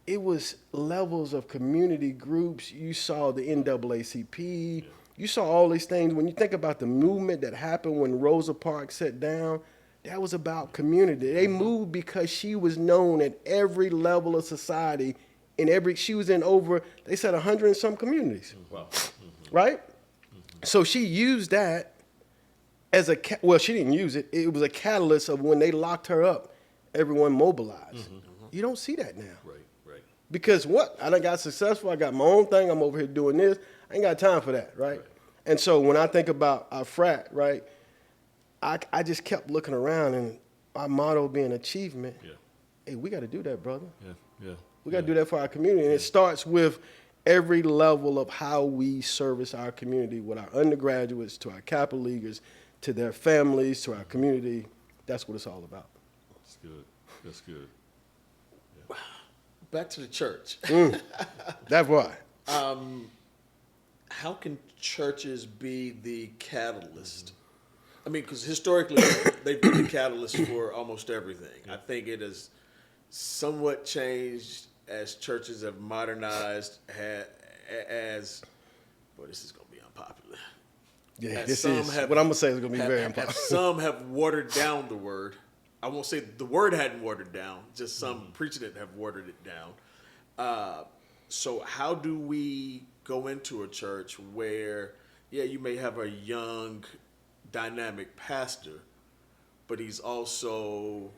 it was levels of community groups. You saw the NAACP. You saw all these things. When you think about the movement that happened when Rosa Parks sat down, that was about community. They moved because she was known at every level of society. She was in over, they said 100 and some communities. Wow. Right? So she used that as she didn't use it. It was a catalyst of when they locked her up, everyone mobilized. You don't see that now. Right. Because I done got successful. I got my own thing. I'm over here doing this. I ain't got time for that, right? And so when I think about our frat, right, I just kept looking around, and our motto being achievement. Yeah. Hey, we got to do that, brother. Yeah. We got to do that for our community. And it starts with every level of how we service our community, with our undergraduates, to our Kappa Leaguers, to their families, to our community. That's what it's all about. That's good. Yeah. Back to the church. That's why. How can churches be the catalyst? I mean, because historically, they've been the catalyst for almost everything. I think it has somewhat changed as churches have modernized, this is going to be unpopular. Yeah, what I'm going to say is going to be very unpopular. Some have watered down the word. I won't say the word hadn't watered down, just some preaching it have watered it down. So how do we go into a church where, you may have a young, dynamic pastor, but he's also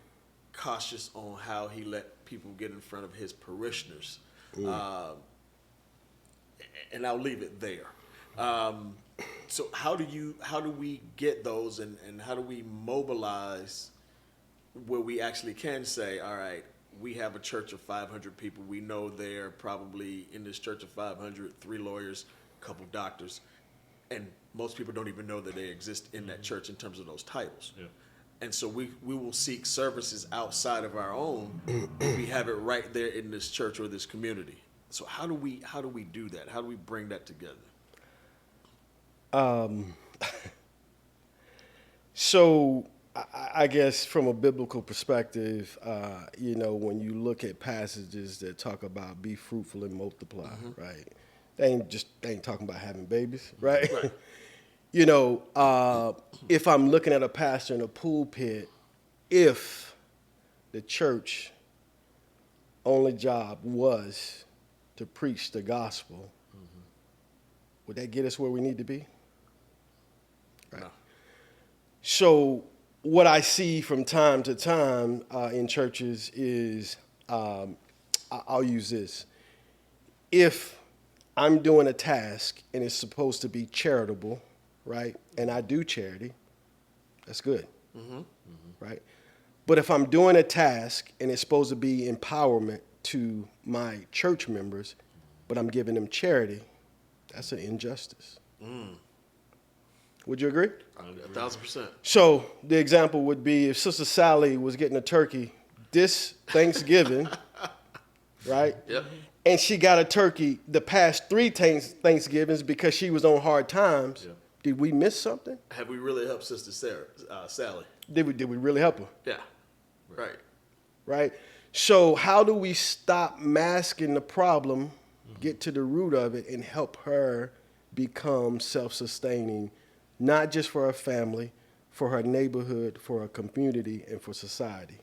cautious on how he let people get in front of his parishioners. And I'll leave it there. So how do we get those, and how do we mobilize where we actually can say, all right, we have a church of 500 people. We know they're probably in this church of 500, 3 lawyers, a couple doctors, and most people don't even know that they exist in that church in terms of those titles. Yeah. And so we will seek services outside of our own. We have it right there in this church or this community. So how do we do that? How do we bring that together? So I guess from a biblical perspective, when you look at passages that talk about be fruitful and multiply, right? They ain't talking about having babies, right? If I'm looking at a pastor in a pulpit, if the church only job was to preach the gospel, would that get us where we need to be? Right. No. So what I see from time to time in churches is, I'll use this. If I'm doing a task and it's supposed to be charitable, right, and I do charity, that's good, right? But if I'm doing a task and it's supposed to be empowerment to my church members, but I'm giving them charity, that's an injustice. Would you agree? 1,000%. So the example would be if Sister Sally was getting a turkey this Thanksgiving, right? Yep. And she got a turkey the past 3 Thanksgivings because she was on hard times. Yeah. Did we miss something? Have we really helped Sister Sally? Did we really help her? Yeah. Right. Right? So how do we stop masking the problem, get to the root of it, and help her become self-sustaining, not just for her family, for her neighborhood, for her community, and for society?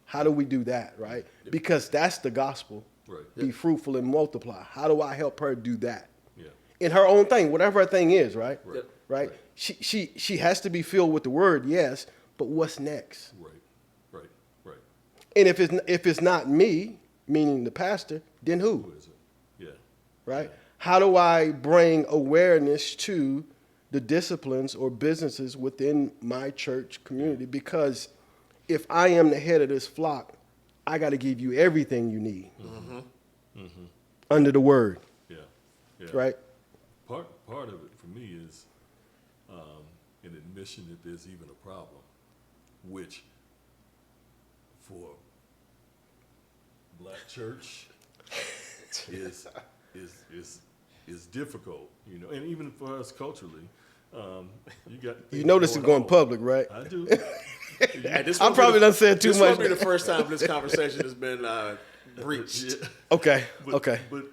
How do we do that, right? Because that's the gospel. Right. Be fruitful and multiply. How do I help her do that? Yeah. In her own thing, whatever her thing is, right? Right. Right? She has to be filled with the word, yes, but what's next? Right. Right. Right. And if it's not me, meaning the pastor, then who? Who is it? Yeah. Right? How do I bring awareness to the disciplines or businesses within my church community? Because if I am the head of this flock, I got to give you everything you need under the word, Yeah. Yeah. right? Part of it for me is an admission that there's even a problem, which for black church is difficult, you know, and even for us culturally. You got You know this is going on. public, right? I do. Hey, this I won't be probably the- done said too This much. won't be the first time this conversation has been breached. Yeah. Okay, But, okay. But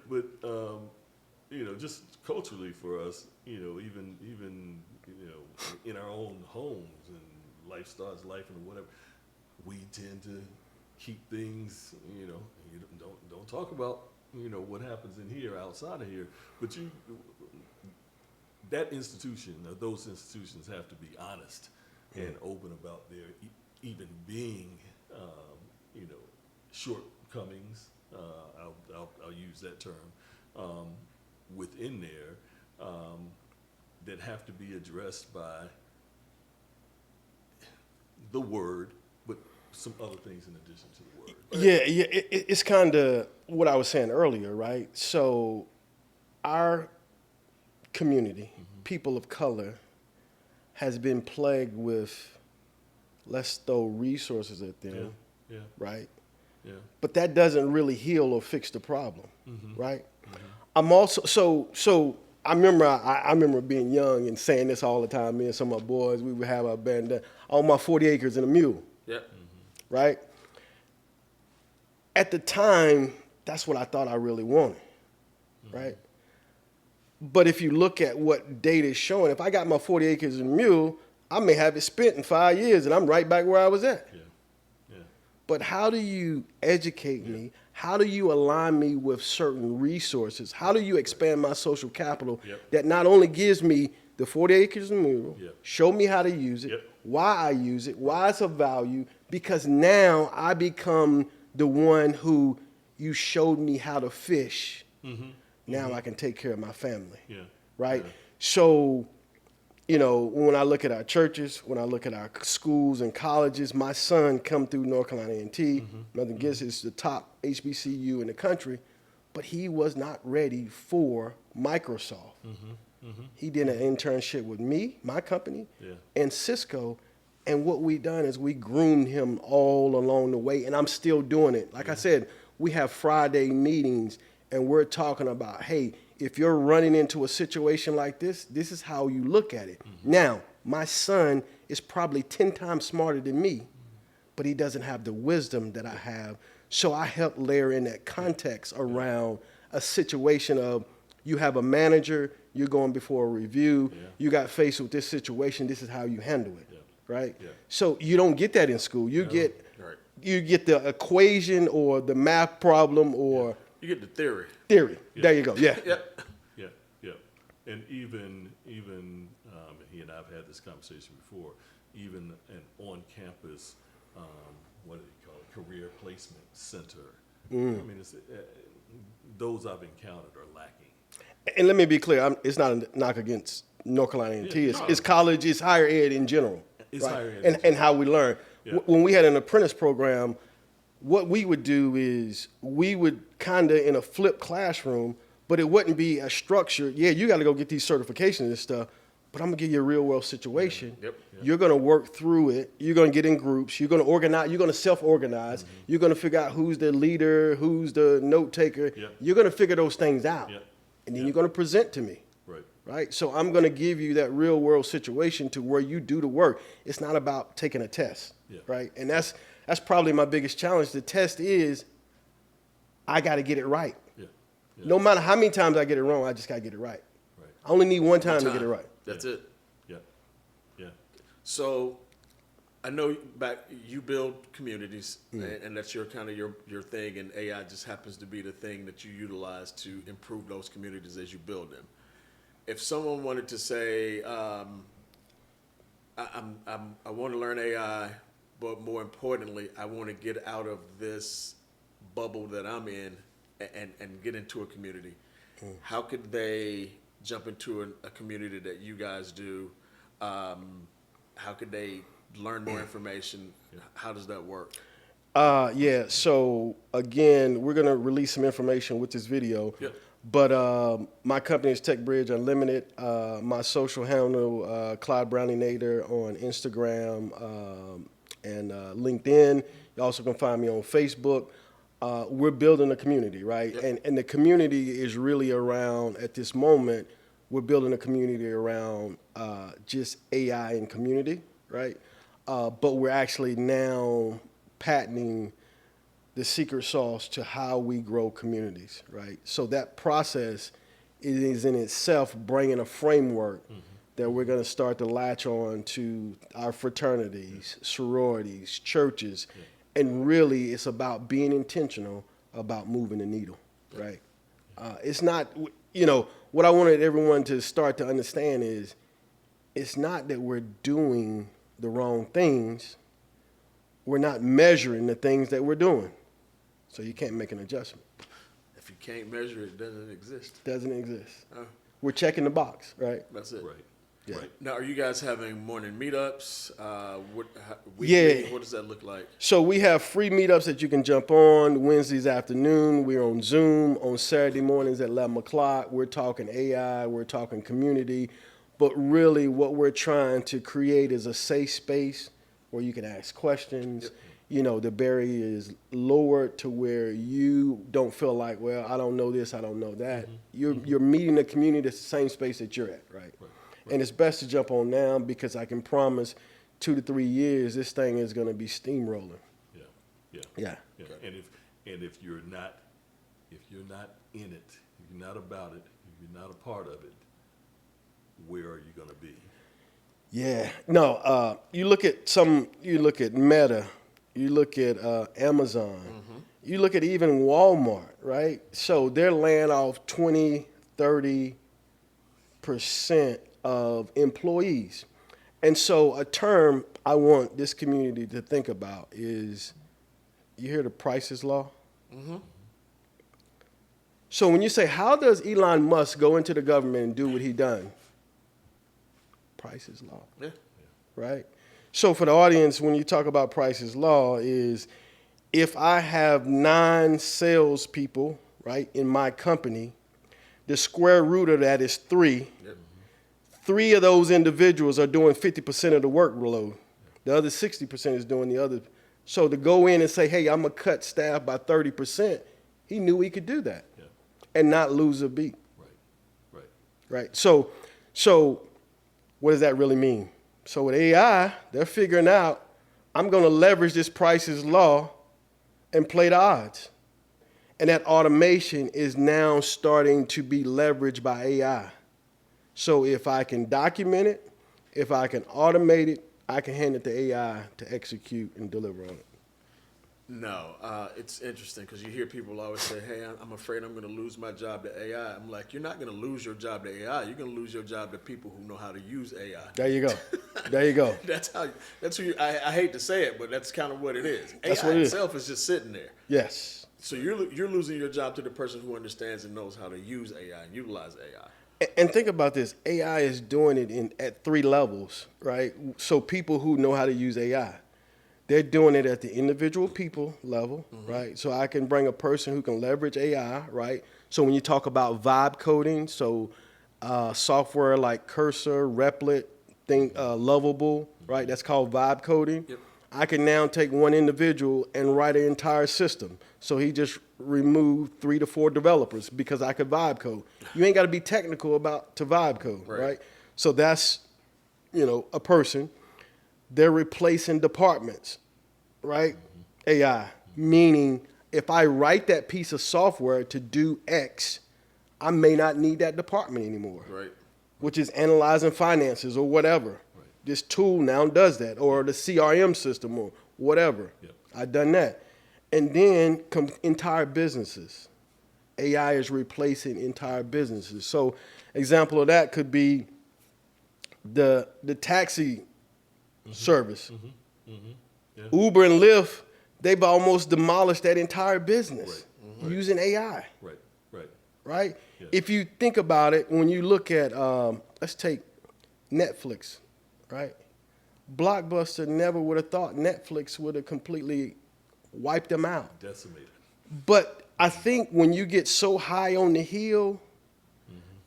you know, just culturally for us, you know, even you know, in our own homes and lifestyles, life and whatever, we tend to keep things, you know, you don't talk about, you know, what happens in here outside of here, but that institution or those institutions have to be honest and open about their even being, you know, shortcomings. I'll use that term within there that have to be addressed by the word, but some other things in addition to the word. Yeah, it's kind of what I was saying earlier, right? So our community, people of color, has been plagued with, let's throw resources at them, Yeah. right? Yeah. But that doesn't really heal or fix the problem, right? I'm also so I remember being young and saying this all the time. Me and some of my boys, we would have our band done. I own my 40 acres and a mule, Yep. right? At the time, that's what I thought I really wanted, right? But if you look at what data is showing, if I got my 40 acres and a mule, I may have it spent in 5 years and I'm right back where I was at. Yeah. Yeah. But how do you educate me? How do you align me with certain resources? How do you expand my social capital Yep. that not only gives me the 40 acres and mule, Yep. show me how to use it, Yep. why I use it, why it's of value, because now I become the one who you showed me how to fish. Now I can take care of my family. Yeah. Right? Yeah. So, you know, when I look at our churches, when I look at our schools and colleges, my son come through North Carolina A&T. Nothing against it, it's the top HBCU in the country, but he was not ready for Microsoft. He did an internship with me, my company, Yeah. and Cisco, and what we done is we groomed him all along the way, and I'm still doing it. Like I said, we have Friday meetings, and we're talking about, hey, if you're running into a situation like this, this is how you look at it. Now, my son is probably 10 times smarter than me, but he doesn't have the wisdom that I have. So I help layer in that context around a situation of you have a manager, you're going before a review, you got faced with this situation, this is how you handle it, right? Yeah. So you don't get that in school. You get Right. you get the equation or the math problem or You get the theory. theory. There you go. Yeah. Yep. Yeah, yeah, and even and he and I've had this conversation before. Even an on-campus, what do you call it, career placement center. I mean, those I've encountered are lacking. And let me be clear, it's not a knock against North Carolina A&T. Yeah, no. It's college, it's higher ed in general. It's right? higher ed in And how we learn. Yeah. When we had an apprentice program, what we would do is we would kind of in a flipped classroom, but it wouldn't be a structured, yeah, you got to go get these certifications and stuff, but I'm gonna give you a real world situation. Yep. You're gonna work through it. You're gonna get in groups. You're gonna organize. You're gonna self-organize. You're gonna figure out who's the leader, who's the note taker. Yep. You're gonna figure those things out, Yep. and then Yep. you're gonna present to me. Right. Right? So I'm going to give you that real world situation to where you do the work. It's not about taking a test. Yeah. Right? And that's probably my biggest challenge. The test is I got to get it right. Yeah. Yeah. No matter how many times I get it wrong, I just got to get it right. Right. I only need one time to get it right. That's it. Yeah. Yeah. So I know you build communities, and that's your kind of your thing, and AI just happens to be the thing that you utilize to improve those communities as you build them. If someone wanted to say, I want to learn AI, but more importantly, I want to get out of this bubble that I'm in and get into a community, how could they jump into a community that you guys do? How could they learn more information? How does that work? Yeah. So again, we're going to release some information with this video. Yep. But my company is Techbridge Unlimited. My social handle, Clyde Brown on Instagram and LinkedIn. You also can find me on Facebook. We're building a community, right? Yep. And the community is really around, at this moment, we're building a community around just AI and community, right? But we're actually now patenting the secret sauce to how we grow communities, right? So that process is in itself bringing a framework that we're going to start to latch on to our fraternities, sororities, churches, and really it's about being intentional about moving the needle, right? It's not, what I wanted everyone to start to understand is it's not that we're doing the wrong things. We're not measuring the things that we're doing. So you can't make an adjustment. If you can't measure it, it doesn't exist. Doesn't exist. Oh. We're checking the box, right? That's it. Right. Yeah. Right. Now, are you guys having morning meetups? Weekly? Yeah. What does that look like? So we have free meetups that you can jump on Wednesdays afternoon. We're on Zoom on Saturday mornings at 11 o'clock. We're talking AI. We're talking community. But really what we're trying to create is a safe space where you can ask questions. Yep. The barrier is lowered to where you don't feel like, well, I don't know this, I don't know that. You're meeting the community that's the same space that you're at, right? And it's best to jump on now because I can promise 2 to 3 years this thing is going to be steamrolling. Yeah. Yeah. Yeah. Yeah. And if you're not in it, if you're not about it, if you're not a part of it, where are you going to be? Yeah. No, you look at Meta, you look at Amazon, you look at even Walmart, right? So they're laying off 20, 30% of employees. And so a term I want this community to think about is, you hear the Price's Law? So when you say, how does Elon Musk go into the government and do what he done? Price's Law. Yeah. Right? So for the audience, when you talk about Price's Law is, if I have 9 salespeople, right, in my company, the square root of that is 3. Yep. 3 of those individuals are doing 50% of the workload. The other 60% is doing the other. So to go in and say, hey, I'm going to cut staff by 30%, he knew he could do that and not lose a beat. Right? So what does that really mean? So with AI, they're figuring out, I'm going to leverage this Price's Law and play the odds. And that automation is now starting to be leveraged by AI. So if I can document it, if I can automate it, I can hand it to AI to execute and deliver on it. No, it's interesting because you hear people always say, hey, I'm afraid I'm going to lose my job to AI. I'm like, you're not going to lose your job to AI. You're going to lose your job to people who know how to use AI. There you go. There you go. I hate to say it, but that's kind of what it is. That's AI what it is. itself is just sitting there. Yes. So you're losing your job to the person who understands and knows how to use AI and utilize AI. And think about this. AI is doing it at 3 levels, right? So people who know how to use AI, they're doing it at the individual people level, right? So I can bring a person who can leverage AI, right? So when you talk about vibe coding, so software like Cursor, Replit, Lovable, right? That's called vibe coding. Yep. I can now take one individual and write an entire system. So he just removed 3 to 4 developers because I could vibe code. You ain't got to be technical to vibe code, right? So that's, a person. They're replacing departments, right? AI, meaning if I write that piece of software to do X, I may not need that department anymore, Right. which is analyzing finances or whatever. Right. This tool now does that, or the CRM system or whatever. Yep. I've done that. And then entire businesses. AI is replacing entire businesses. So example of that could be the taxi service. Yeah. Uber and Lyft, they've almost demolished that entire business using AI. Right? Yeah. If you think about it, when you look at, let's take Netflix, right? Blockbuster never would have thought Netflix would have completely wiped them out. Decimated. But I think when you get so high on the hill,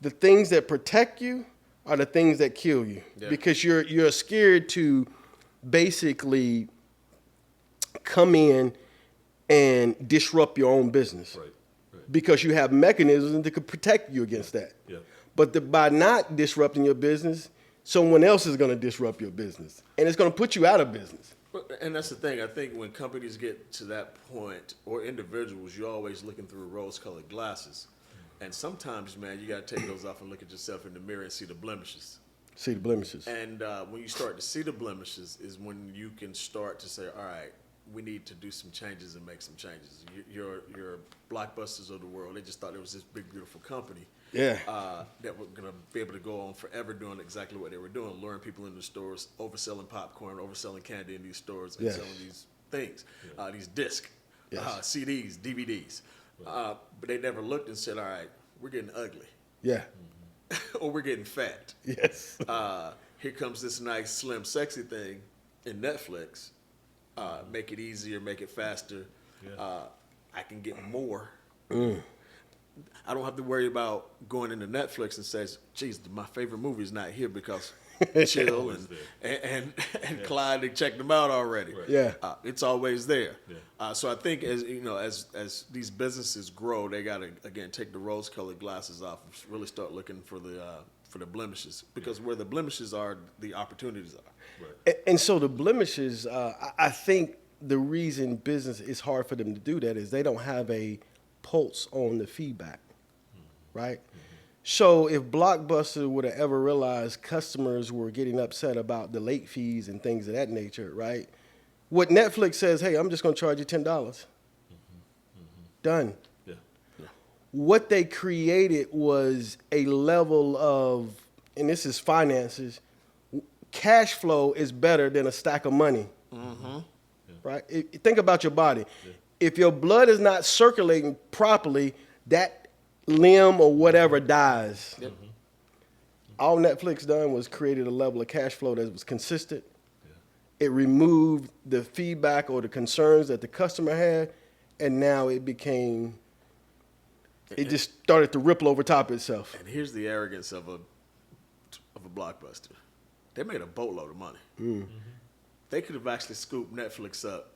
the things that protect you are the things that kill you. Yeah. Because you're scared to basically come in and disrupt your own business. Right. Because you have mechanisms that could protect you against that. Yeah. But by not disrupting your business, someone else is going to disrupt your business. And it's going to put you out of business. And that's the thing. I think when companies get to that point, or individuals, you're always looking through rose-colored glasses. And sometimes, man, you got to take those off and look at yourself in the mirror and see the blemishes. See the blemishes. And when you start to see the blemishes is when you can start to say, all right, we need to do some changes and make some changes. Your Blockbusters of the world, they just thought it was this big, beautiful company. Yeah. That were going to be able to go on forever doing exactly what they were doing, luring people into the stores, overselling popcorn, overselling candy in these stores, and Yes. selling these things, these discs, Yes. CDs, DVDs. But they never looked and said, all right, we're getting ugly Yeah. or we're getting fat. Yes. Here comes this nice, slim, sexy thing in Netflix. Make it easier, make it faster. Yeah. I can get more. I don't have to worry about going into Netflix and says, geez, my favorite movie is not here because Chill and Clyde, they checked them out already. Right. Yeah. It's always there. Yeah. So I think as these businesses grow, they got to, again, take the rose-colored glasses off and really start looking for the blemishes, because where the blemishes are, the opportunities are. Right. And so the blemishes, I think the reason business is hard for them to do that is they don't have a pulse on the feedback, right? So if Blockbuster would have ever realized customers were getting upset about the late fees and things of that nature, right? What Netflix says, hey, I'm just going to charge you $10. Done. Yeah. What they created was a level of, and this is finances, cash flow is better than a stack of money. Right? Think about your body. Yeah. If your blood is not circulating properly, that limb or whatever dies. Yep. All Netflix done was created a level of cash flow that was consistent. Yeah. It removed the feedback or the concerns that the customer had, and now it just started to ripple over top of itself. And here's the arrogance of a Blockbuster. They made a boatload of money. They could have actually scooped Netflix up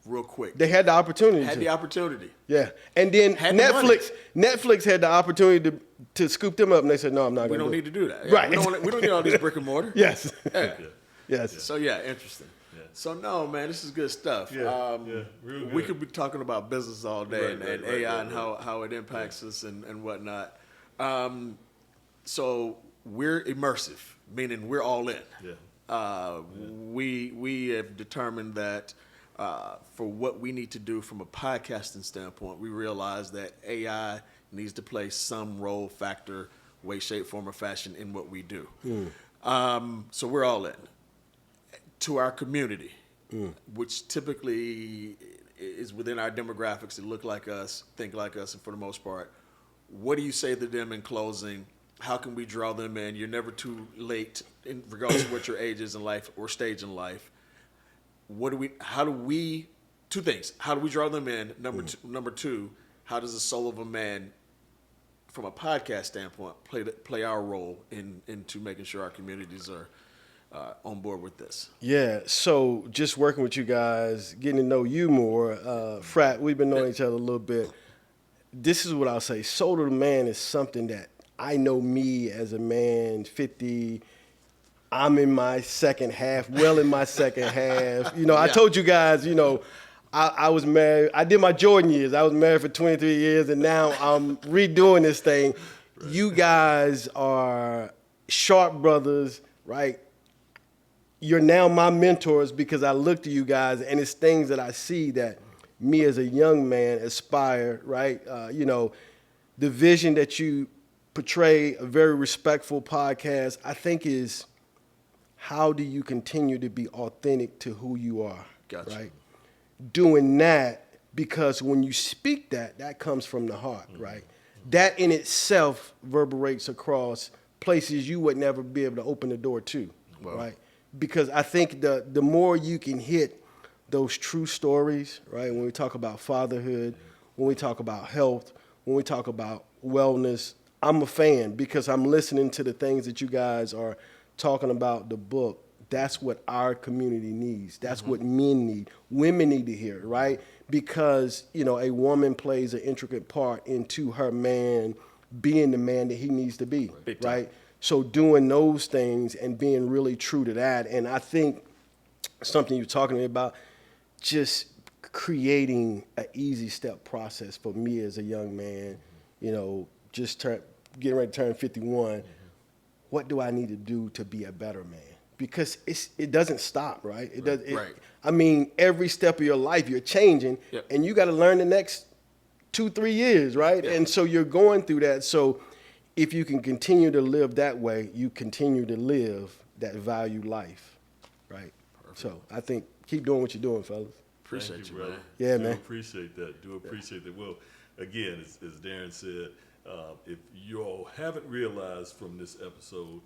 real quick. They had the opportunity had to. the opportunity. Yeah. And then Had the Netflix had the opportunity to scoop them up, and they said, no, I'm not We going to don't do need it. to do that. Right. We don't need all these brick and mortar. Yes. Yeah. Yes. So yeah, interesting. Yeah. So no, man, this is good stuff. Yeah, real We good. could be talking about business all day Right, and right, AI right, and right. how it impacts us and whatnot. So we're immersive, meaning we're all in. Yeah. We have determined that for what we need to do from a podcasting standpoint, we realize that AI needs to play some role, factor, way, shape, form, or fashion in what we do. So we're all in. To our community, which typically is within our demographics that look like us, think like us, and for the most part, what do you say to them in closing? How can we draw them in? You're never too late in regards to what your age is in life or stage in life. Two things. How do we draw them in? Number two, how does the soul of a man from a podcast standpoint, play our role into making sure our communities are on board with this? Yeah, so just working with you guys, getting to know you more. Frat, we've been knowing each other a little bit. This is what I'll say. Soul to the Man is something that I know me as a man, 50. I'm in my second half, well in my second half. I told you guys, I was married. I did my Jordan years. I was married for 23 years, and now I'm redoing this thing. Right. You guys are sharp brothers, right? You're now my mentors because I look to you guys, and it's things that I see that me as a young man aspire, right? The vision that you portray, a very respectful podcast, I think is how do you continue to be authentic to who you are, gotcha. Right? Doing that, because when you speak that comes from the heart, right? That in itself reverberates across places you would never be able to open the door to, right? Because I think the more you can hit those true stories, right? When we talk about fatherhood, when we talk about health, when we talk about wellness, I'm a fan because I'm listening to the things that you guys are talking about, the book. That's what our community needs. That's what men need. Women need to hear, right? Because, a woman plays an intricate part into her man being the man that he needs to be, right? So doing those things and being really true to that. And I think something you're talking to me about, just creating an easy step process for me as a young man, getting ready to turn 51. What do I need to do to be a better man? Because it doesn't stop, right? It does. Right. I mean, every step of your life you're changing, and you got to learn the next 2-3 years, right? Yeah. And so you're going through that. So if you can continue to live that way, you continue to live that valued life, right? Perfect. So I think keep doing what you're doing, fellas. Appreciate you, brother. man. Yeah, Do man. appreciate that. Do appreciate that. Well, again, as Darren said, if you all haven't realized from this episode,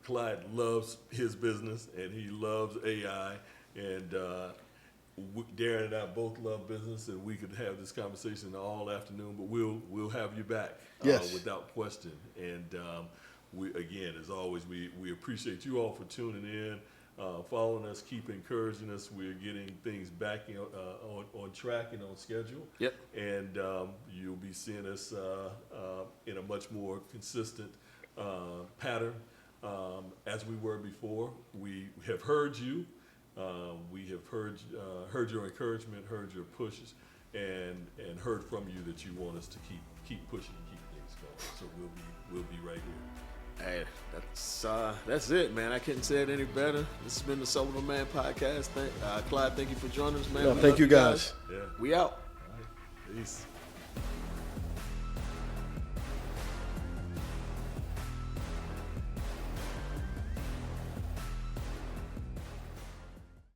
Clyde loves his business and he loves AI, and Darren and I both love business, and we could have this conversation all afternoon. But we'll have you back, without question. And we, again, as always, we appreciate you all for tuning in, following us, keep encouraging us. We're getting things back on track and on schedule. Yep. And you'll be seeing us in a much more consistent pattern as we were before. We have heard you. We have heard your encouragement, heard your pushes, and heard from you that you want us to keep pushing and keep things going. So we'll be right here. Hey, that's it, man. I couldn't say it any better. This has been the Soul of a Man podcast. Clyde, thank you for joining us, man. Thank you, guys. Yeah. We out. All right. Peace.